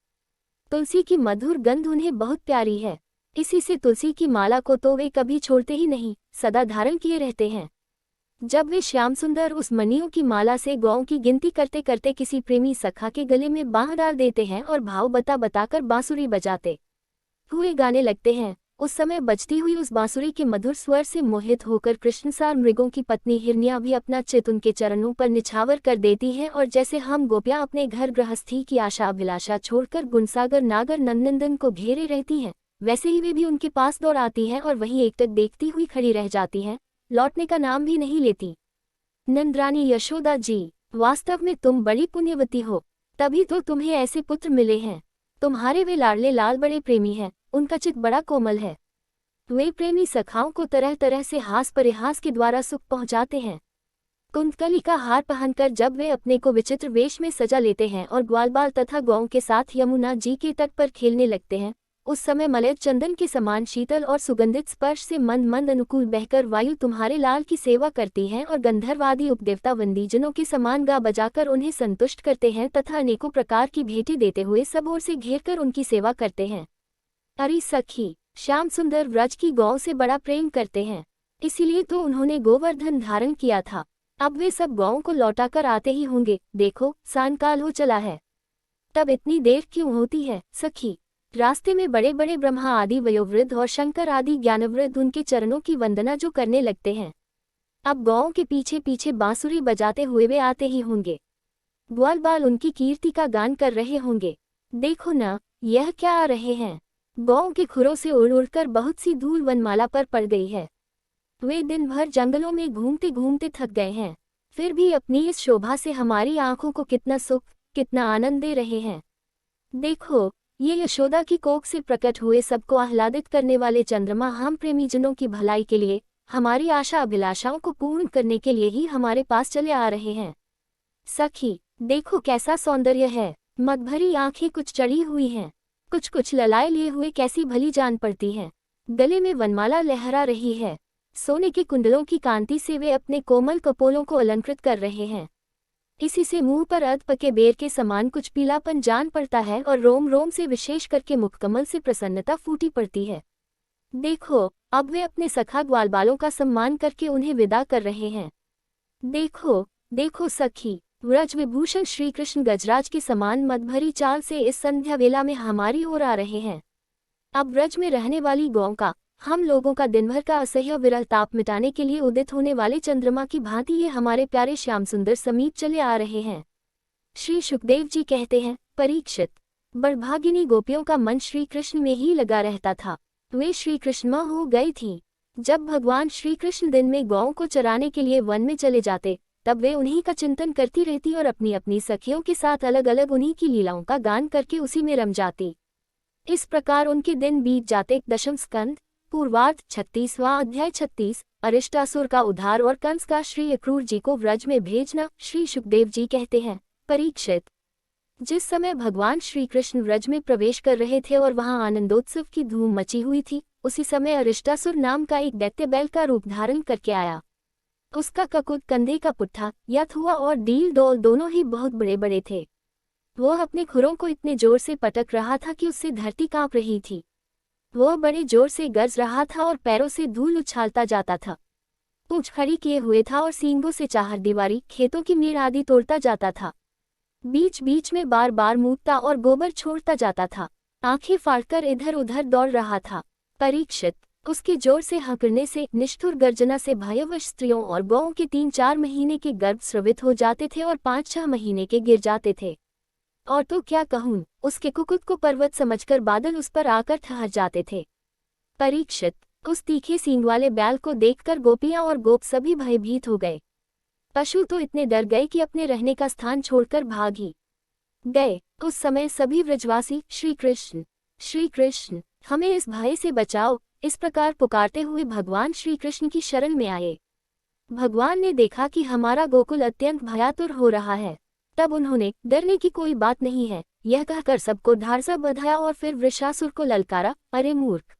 तुलसी की मधुर गंध उन्हें बहुत प्यारी है, इसी से तुलसी की माला को तो वे कभी छोड़ते ही नहीं, सदा धारण किए रहते हैं। जब वे श्याम सुंदर उस मणियों की माला से गौं की गिनती करते करते किसी प्रेमी सखा के गले में बांह डाल देते हैं और भाव बता बताकर बांसुरी बजाते हुए गाने लगते हैं, उस समय बजती हुई उस बांसुरी के मधुर स्वर से मोहित होकर कृष्णसार मृगों की पत्नी हिरनिया भी अपना चित उनके चरणों पर निछावर कर देती हैं। और जैसे हम गोपियां अपने घर गृहस्थी की आशा अभिलाषा छोड़कर गुणसागर नागर नंदनंदन को घेरे रहती हैं, वैसे ही वे भी उनके पास दौड़ आती हैं और वहीं एकटक देखती हुई खड़ी रह जाती हैं, लौटने का नाम भी नहीं लेती। नंदरानी यशोदा जी, वास्तव में तुम बड़ी पुण्यवती हो, तभी तो तुम्हें ऐसे पुत्र मिले हैं। तुम्हारे वे लाडले लाल बड़े प्रेमी हैं, उनका चित्त बड़ा कोमल है। वे प्रेमी सखाओं को तरह तरह से हास परिहास के द्वारा सुख पहुंचाते हैं। कुंदकली का हार पहनकर जब वे अपने को विचित्र वेश में सजा लेते हैं और ग्वालबाल तथा गौं के साथ यमुना जी के तट पर खेलने लगते हैं, उस समय मलय चंदन के समान शीतल और सुगंधित स्पर्श से मंद मंद अनुकूल बहकर वायु तुम्हारे लाल की सेवा करती है और गंधर्वादी उपदेवता वंदीजनों के समान गा बजाकर उन्हें संतुष्ट करते हैं तथा अनेकों प्रकार की भेंटें देते हुए सब ओर से घेरकर उनकी सेवा करते हैं। अरे सखी, श्याम सुंदर व्रज की गौ से बड़ा प्रेम करते हैं, इसीलिए तो उन्होंने गोवर्धन धारण किया था। अब वे सब गौओं को लौटाकर आते ही होंगे, देखो सायंकाल हो चला है। तब इतनी देर क्यों होती है सखी? रास्ते में बड़े बड़े ब्रह्मा आदि वयोवृद्ध और शंकर आदि ज्ञानवृद्ध उनके चरणों की वंदना जो करने लगते हैं, अब गौओं के पीछे पीछे बांसुरी बजाते हुए वे आते ही होंगे। ग्वालबाल उनकी कीर्ति का गान कर रहे होंगे। देखो ना, यह क्या आ रहे हैं। गौओं के खुरों से उड़ उड़कर बहुत सी धूल वनमाला पर पड़ गई है। वे दिन भर जंगलों में घूमते घूमते थक गए हैं, फिर भी अपनी इस शोभा से हमारी आंखों को कितना सुख, कितना आनंद दे रहे हैं। देखो, ये यशोदा की कोख से प्रकट हुए सबको आह्लादित करने वाले चंद्रमा हम प्रेमीजनों की भलाई के लिए, हमारी आशा अभिलाषाओं को पूर्ण करने के लिए ही हमारे पास चले आ रहे हैं। सखी, देखो कैसा सौंदर्य है। मदभरी आंखें कुछ चढ़ी हुई हैं, कुछ कुछ ललाए लिए हुए कैसी भली जान पड़ती हैं। गले में वनमाला लहरा रही है, सोने के कुंडलों की कांति से वे अपने कोमल कपोलों को अलंकृत कर रहे हैं। इसी से मुंह पर अध पके बेर के समान कुछ पीलापन जान पड़ता है और रोम रोम से विशेष करके मुखकमल से प्रसन्नता फूटी पड़ती है। देखो, अब वे अपने सखा ग्वालबालों का सम्मान करके उन्हें विदा कर रहे हैं। देखो, देखो सखी, व्रज विभूषण श्री कृष्ण गजराज के समान मदभरी चाल से इस संध्या वेला में हमारी ओर आ रहे हैं। अब व्रज में रहने वाली गौं का, हम लोगों का दिन भर का असह्य विरह ताप मिटाने के लिए उदित होने वाले चंद्रमा की भांति ये हमारे प्यारे श्याम सुंदर समीप चले आ रहे हैं। श्री सुखदेव जी कहते हैं, परीक्षित, बड़भागिनी गोपियों का मन श्री कृष्ण में ही लगा रहता था। वे श्री कृष्णमय हो गई थीं। जब भगवान श्री कृष्ण दिन में गौओं को चराने के लिए वन में चले जाते, तब वे उन्हीं का चिंतन करती रहती और अपनी अपनी सखियों के साथ अलग अलग उन्हीं की लीलाओं का गान करके उसी में रम जाती। इस प्रकार उनके दिन बीत जाते। दशम स्कंद, पूर्वार्ध, 36वां अध्याय। 36 अरिष्टासुर का उद्धार और कंस का श्री अक्रूर जी को व्रज में भेजना। श्री सुखदेव जी कहते हैं, परीक्षित, जिस समय भगवान श्री कृष्ण व्रज में प्रवेश कर रहे थे और वहां आनंदोत्सव की धूम मची हुई थी, उसी समय अरिष्टासुर नाम का एक दैत्य बैल का रूप धारण करके आया। उसका ककुत, कंधे का पुट्ठा, यथ हुआ और डील डोल दोनों ही बहुत बड़े बड़े थे। वह अपने खुरों को इतने जोर से पटक रहा था कि उससे धरती कांप रही थी। वह बड़े जोर से गरज रहा था और पैरों से धूल उछालता जाता था। पूंछ खड़ी किए हुए था और सींगों से चारदीवारी, खेतों की मीड़ आदि तोड़ता जाता था। बीच बीच में बार बार मूतता और गोबर छोड़ता जाता था। आंखें फाड़कर इधर उधर दौड़ रहा था। परीक्षित, उसके जोर से हंकने से, निष्ठुर गर्जना से भयवश स्त्रियों और गौओं के 3-4 महीने के गर्भ स्रवित हो जाते थे और 5-6 महीने के गिर जाते थे। और तो क्या कहूँ, उसके कुकुट को पर्वत समझकर बादल उस पर आकर ठहर जाते थे। परीक्षित, उस तीखे सींग वाले बैल को देखकर गोपियां और गोप सभी भयभीत हो गए। पशु तो इतने डर गए कि अपने रहने का स्थान छोड़कर भाग ही गए। उस समय सभी व्रजवासी श्री कृष्ण, हमें इस भय से बचाओ, इस प्रकार पुकारते हुए भगवान श्री कृष्ण की शरण में आए। भगवान ने देखा कि हमारा गोकुल अत्यंत भयातुर हो रहा है। तब उन्होंने, डरने की कोई बात नहीं है, यह कहकर सबको ढाढ़सा बंधाया और फिर वृषासुर को ललकारा, अरे मूर्ख,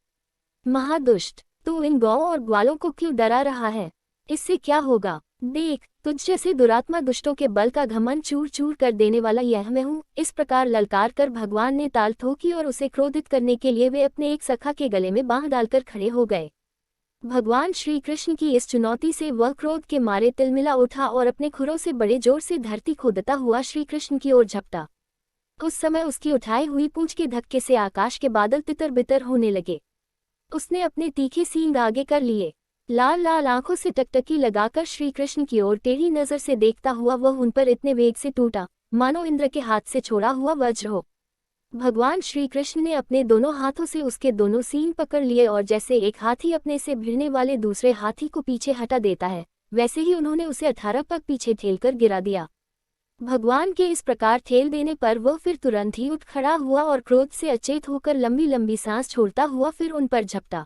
महादुष्ट, तू इन गौओं और ग्वालों को क्यों डरा रहा है? इससे क्या होगा? देख, तुझ जैसे दुरात्मा दुष्टों के बल का घमंड चूर चूर कर देने वाला यह मैं हूँ। इस प्रकार ललकार कर भगवान ने ताल ठोकी और उसे क्रोधित करने के लिए वे अपने एक सखा के गले में बांह डालकर खड़े हो गए। भगवान श्री कृष्ण की इस चुनौती से वह क्रोध के मारे तिलमिला उठा और अपने खुरों से बड़े जोर से धरती खोदता हुआ श्री कृष्ण की ओर झपटा। उस समय उसकी उठाई हुई पूंछ के धक्के से आकाश के बादल तितर बितर होने लगे। उसने अपने तीखे सींग आगे कर लिए। लाल लाल आंखों से टकटकी लगाकर श्री कृष्ण की ओर टेढ़ी नजर से देखता हुआ वह उन पर इतने वेग से टूटा, मानो इंद्र के हाथ से छोड़ा हुआ वज्र हो। भगवान श्री कृष्ण ने अपने दोनों हाथों से उसके दोनों सींग पकड़ लिए और जैसे एक हाथी अपने से भिड़ने वाले दूसरे हाथी को पीछे हटा देता है, वैसे ही उन्होंने उसे 18 पग पीछे ठेलकर गिरा दिया। भगवान के इस प्रकार ठेल देने पर वह फिर तुरंत ही उठ खड़ा हुआ और क्रोध से अचेत होकर लंबी लंबी सांस छोड़ता हुआ फिर उन पर झपटा।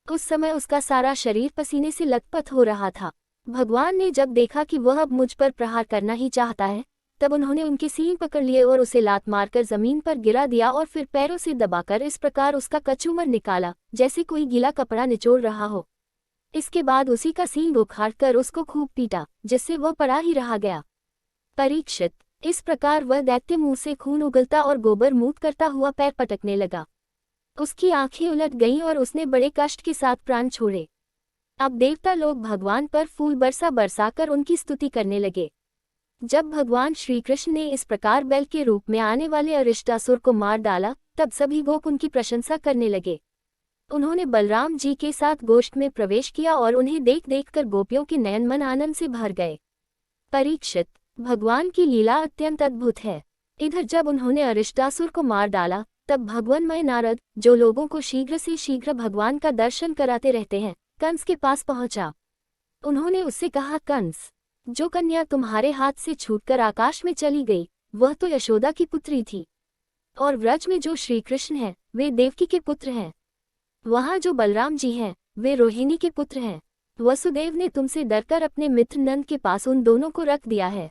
उस समय उसका सारा शरीर पसीने से लथपथ हो रहा था। भगवान ने जब देखा कि वह अब मुझ पर प्रहार करना ही चाहता है, तब उन्होंने उनके सींग पकड़ लिए और उसे लात मारकर जमीन पर गिरा दिया और फिर पैरों से दबाकर इस प्रकार उसका कचूमर निकाला, जैसे कोई गीला कपड़ा निचोड़ रहा हो। इसके बाद उसी का सींग उखाड़कर उसको खूब पीटा, जिससे वह पड़ा ही रहा गया। परीक्षित, इस प्रकार वह दैत्य मुंह से खून उगलता और गोबर मूत करता हुआ पैर पटकने लगा। उसकी आंखें उलट गईं और उसने बड़े कष्ट के साथ प्राण छोड़े। अब देवता लोग भगवान पर फूल बरसा बरसाकर उनकी स्तुति करने लगे। जब भगवान श्री कृष्ण ने इस प्रकार बैल के रूप में आने वाले अरिष्टासुर को मार डाला, तब सभी गोप उनकी प्रशंसा करने लगे। उन्होंने बलराम जी के साथ गोष्ठ में प्रवेश किया और उन्हें देख देख कर गोपियों के नयन मन आनंद से भर गए। परीक्षित, भगवान की लीला अत्यंत अद्भुत है। इधर जब उन्होंने अरिष्टासुर को मार डाला, तब भगवानमय नारद, जो लोगों को शीघ्र से शीघ्र भगवान का दर्शन कराते रहते हैं, कंस के पास पहुंचा। उन्होंने उससे कहा, कंस, जो कन्या तुम्हारे हाथ से छूटकर आकाश में चली गई वह तो यशोदा की पुत्री थी, और व्रज में जो श्री कृष्ण हैं वे देवकी के पुत्र हैं। वहाँ जो बलराम जी हैं वे रोहिणी के पुत्र हैं। वसुदेव ने तुमसे डरकर अपने मित्र नंद के पास उन दोनों को रख दिया है।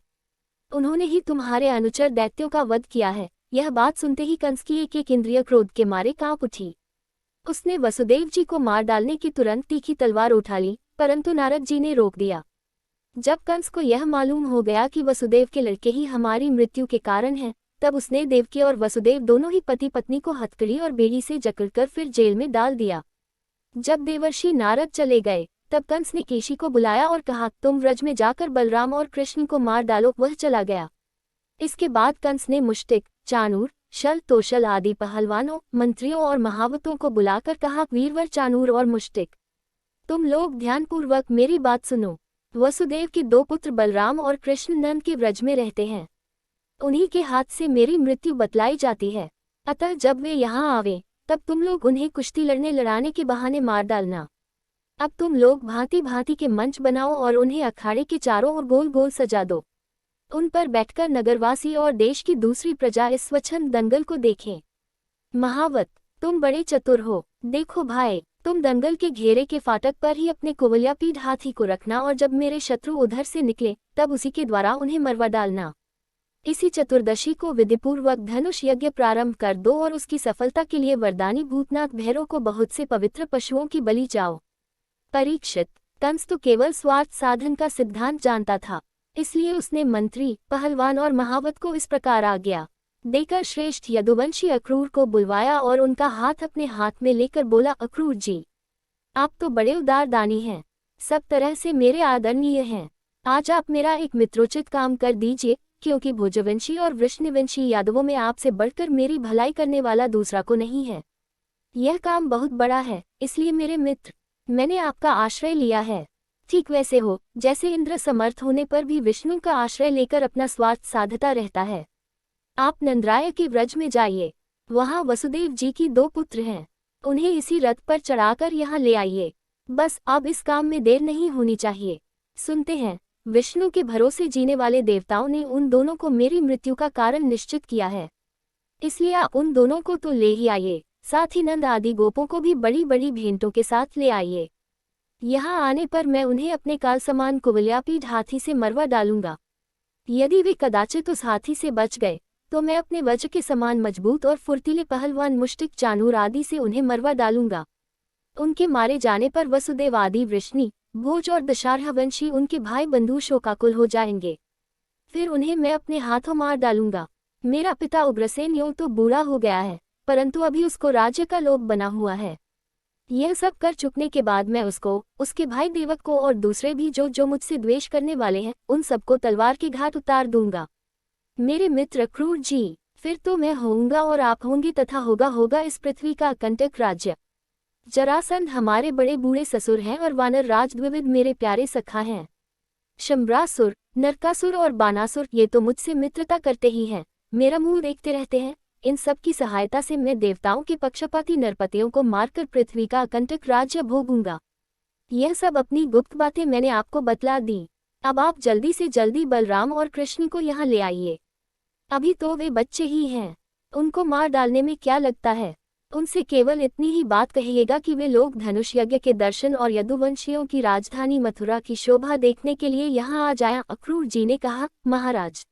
उन्होंने ही तुम्हारे अनुचर दैत्यों का वध किया है। यह बात सुनते ही कंस की एक इंद्रिय क्रोध के मारे कांप उठी। उसने वसुदेव जी को मार डालने की तुरंत तीखी तलवार उठा ली, परंतु नारद जी ने रोक दिया। जब कंस को यह मालूम हो गया कि वसुदेव के लड़के ही हमारी मृत्यु के कारण हैं, तब उसने देवकी और वसुदेव दोनों ही पति पत्नी को हथकड़ी और बेड़ी से जकड़कर फिर जेल में डाल दिया। जब देवर्षि नारद चले गए तब कंस ने केशी को बुलाया और कहा, तुम व्रज में जाकर बलराम और कृष्ण को मार डालो। वह चला गया। इसके बाद कंस ने मुष्टिक, चाणूर, शल तोशल आदि पहलवानों, मंत्रियों और महावतों को बुलाकर कहा, वीरवर चाणूर और मुष्टिक, तुम लोग ध्यानपूर्वक मेरी बात सुनो। वसुदेव के दो पुत्र बलराम और कृष्ण नंद के व्रज में रहते हैं। उन्हीं के हाथ से मेरी मृत्यु बतलाई जाती है। अतः जब वे यहाँ आवे तब तुम लोग उन्हें कुश्ती लड़ाने के बहाने मार डालना। अब तुम लोग भांति भांति के मंच बनाओ और उन्हें अखाड़े के चारों ओर गोल गोल सजा दो। उन पर बैठकर नगरवासी और देश की दूसरी प्रजा इस स्वच्छंद दंगल को देखें। महावत, तुम बड़े चतुर हो। देखो भाई, तुम दंगल के घेरे के फाटक पर ही अपने कुवलयापीठ हाथी को रखना और जब मेरे शत्रु उधर से निकले तब उसी के द्वारा उन्हें मरवा डालना। इसी चतुर्दशी को विधिपूर्वक धनुष यज्ञ प्रारंभ कर दो और उसकी सफलता के लिए वरदानी भूतनाथ भैरव को बहुत से पवित्र पशुओं की बलि जाओ। परीक्षित, कंस तो केवल स्वार्थ साधन का सिद्धांत जानता था, इसलिए उसने मंत्री, पहलवान और महावत को इस प्रकार आज्ञा देकर श्रेष्ठ यदुवंशी अक्रूर को बुलवाया और उनका हाथ अपने हाथ में लेकर बोला, अक्रूर जी, आप तो बड़े उदार दानी हैं, सब तरह से मेरे आदरणीय हैं। आज आप मेरा एक मित्रोचित काम कर दीजिए, क्योंकि भोजवंशी और वृष्णिवंशी यादवों में आपसे बढ़कर मेरी भलाई करने वाला दूसरा को नहीं है। यह काम बहुत बड़ा है, इसलिए मेरे मित्र, मैंने आपका आश्रय लिया है। ठीक वैसे हो जैसे इंद्र समर्थ होने पर भी विष्णु का आश्रय लेकर अपना स्वार्थ साधता रहता है। आप नंदराय के व्रज में जाइए, वहाँ वसुदेव जी की दो पुत्र हैं, उन्हें इसी रथ पर चढ़ाकर यहाँ ले आइए। बस अब इस काम में देर नहीं होनी चाहिए। सुनते हैं, विष्णु के भरोसे जीने वाले देवताओं ने उन दोनों को मेरी मृत्यु का कारण निश्चित किया है, इसलिए आप उन दोनों को तो ले ही आइए, साथ ही नंद आदि गोपों को भी बड़ी बड़ी भेंटों के साथ ले आइए। यहाँ आने पर मैं उन्हें अपने काल समान कुवलयापीठ हाथी से मरवा डालूंगा। यदि वे कदाचित उस हाथी से बच गए तो मैं अपने वज्र के समान मजबूत और फुर्तीले पहलवान मुष्टिक, चाणूर आदि से उन्हें मरवा डालूंगा। उनके मारे जाने पर वसुदेव आदि वृष्णि, भोज और दशारहवंशी उनके भाई बंधु शोकाकुल हो जाएंगे। फिर उन्हें मैं अपने हाथों मार डालूंगा। मेरा पिता उग्रसेन यूं तो बूढ़ा हो गया है, परंतु अभी उसको राज्य का लोभ बना हुआ है। यह सब कर चुकने के बाद मैं उसको, उसके भाई देवक को और दूसरे भी जो मुझसे द्वेष करने वाले हैं उन सबको तलवार के घाट उतार दूंगा। मेरे मित्र क्रूर जी, फिर तो मैं होऊंगा और आप होंगे तथा होगा इस पृथ्वी का अकंटक राज्य। जरासंध हमारे बड़े बूढ़े ससुर हैं और वानर राज द्विविध मेरे प्यारे सखा हैं। शंबरासुर, नरकासुर और बानासुर ये तो मुझसे मित्रता करते ही हैं, मेरा मुंह देखते रहते हैं। इन सब की सहायता से मैं देवताओं के पक्षपाती नरपतियों को मारकर पृथ्वी का अकंटक राज्य भोगूंगा। यह सब अपनी गुप्त बातें मैंने आपको बतला दी। अब आप जल्दी से जल्दी बलराम और कृष्ण को यहाँ ले आइए। अभी तो वे बच्चे ही हैं, उनको मार डालने में क्या लगता है। उनसे केवल इतनी ही बात कहिएगा कि वे लोग धनुष यज्ञ के दर्शन और यदुवंशियों की राजधानी मथुरा की शोभा देखने के लिए यहाँ आ जाएं। अक्रूर जी ने कहा, महाराज,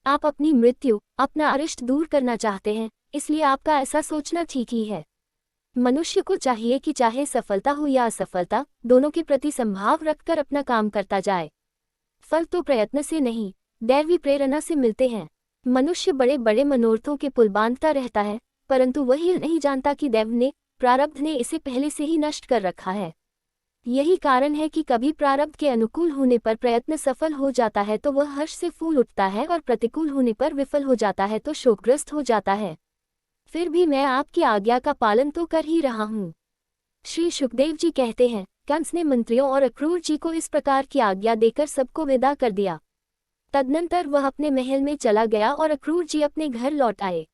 आप अपनी मृत्यु, अपना अरिष्ट दूर करना चाहते हैं, इसलिए आपका ऐसा सोचना ठीक ही है। मनुष्य को चाहिए कि चाहे सफलता हो या असफलता, दोनों के प्रति संभाव रखकर अपना काम करता जाए। फल तो प्रयत्न से नहीं, दैवी प्रेरणा से मिलते हैं। मनुष्य बड़े बड़े मनोरथों के पुल बांधता रहता है, परंतु वही नहीं जानता कि दैव ने, प्रारब्ध ने इसे पहले से ही नष्ट कर रखा है। यही कारण है कि कभी प्रारब्ध के अनुकूल होने पर प्रयत्न सफल हो जाता है तो वह हर्ष से फूल उठता है और प्रतिकूल होने पर विफल हो जाता है तो शोकग्रस्त हो जाता है। फिर भी मैं आपकी आज्ञा का पालन तो कर ही रहा हूँ। श्री सुखदेव जी कहते हैं, कंस ने मंत्रियों और अक्रूर जी को इस प्रकार की आज्ञा देकर सबको विदा कर दिया। तदनंतर वह अपने महल में चला गया और अक्रूर जी अपने घर लौट आए।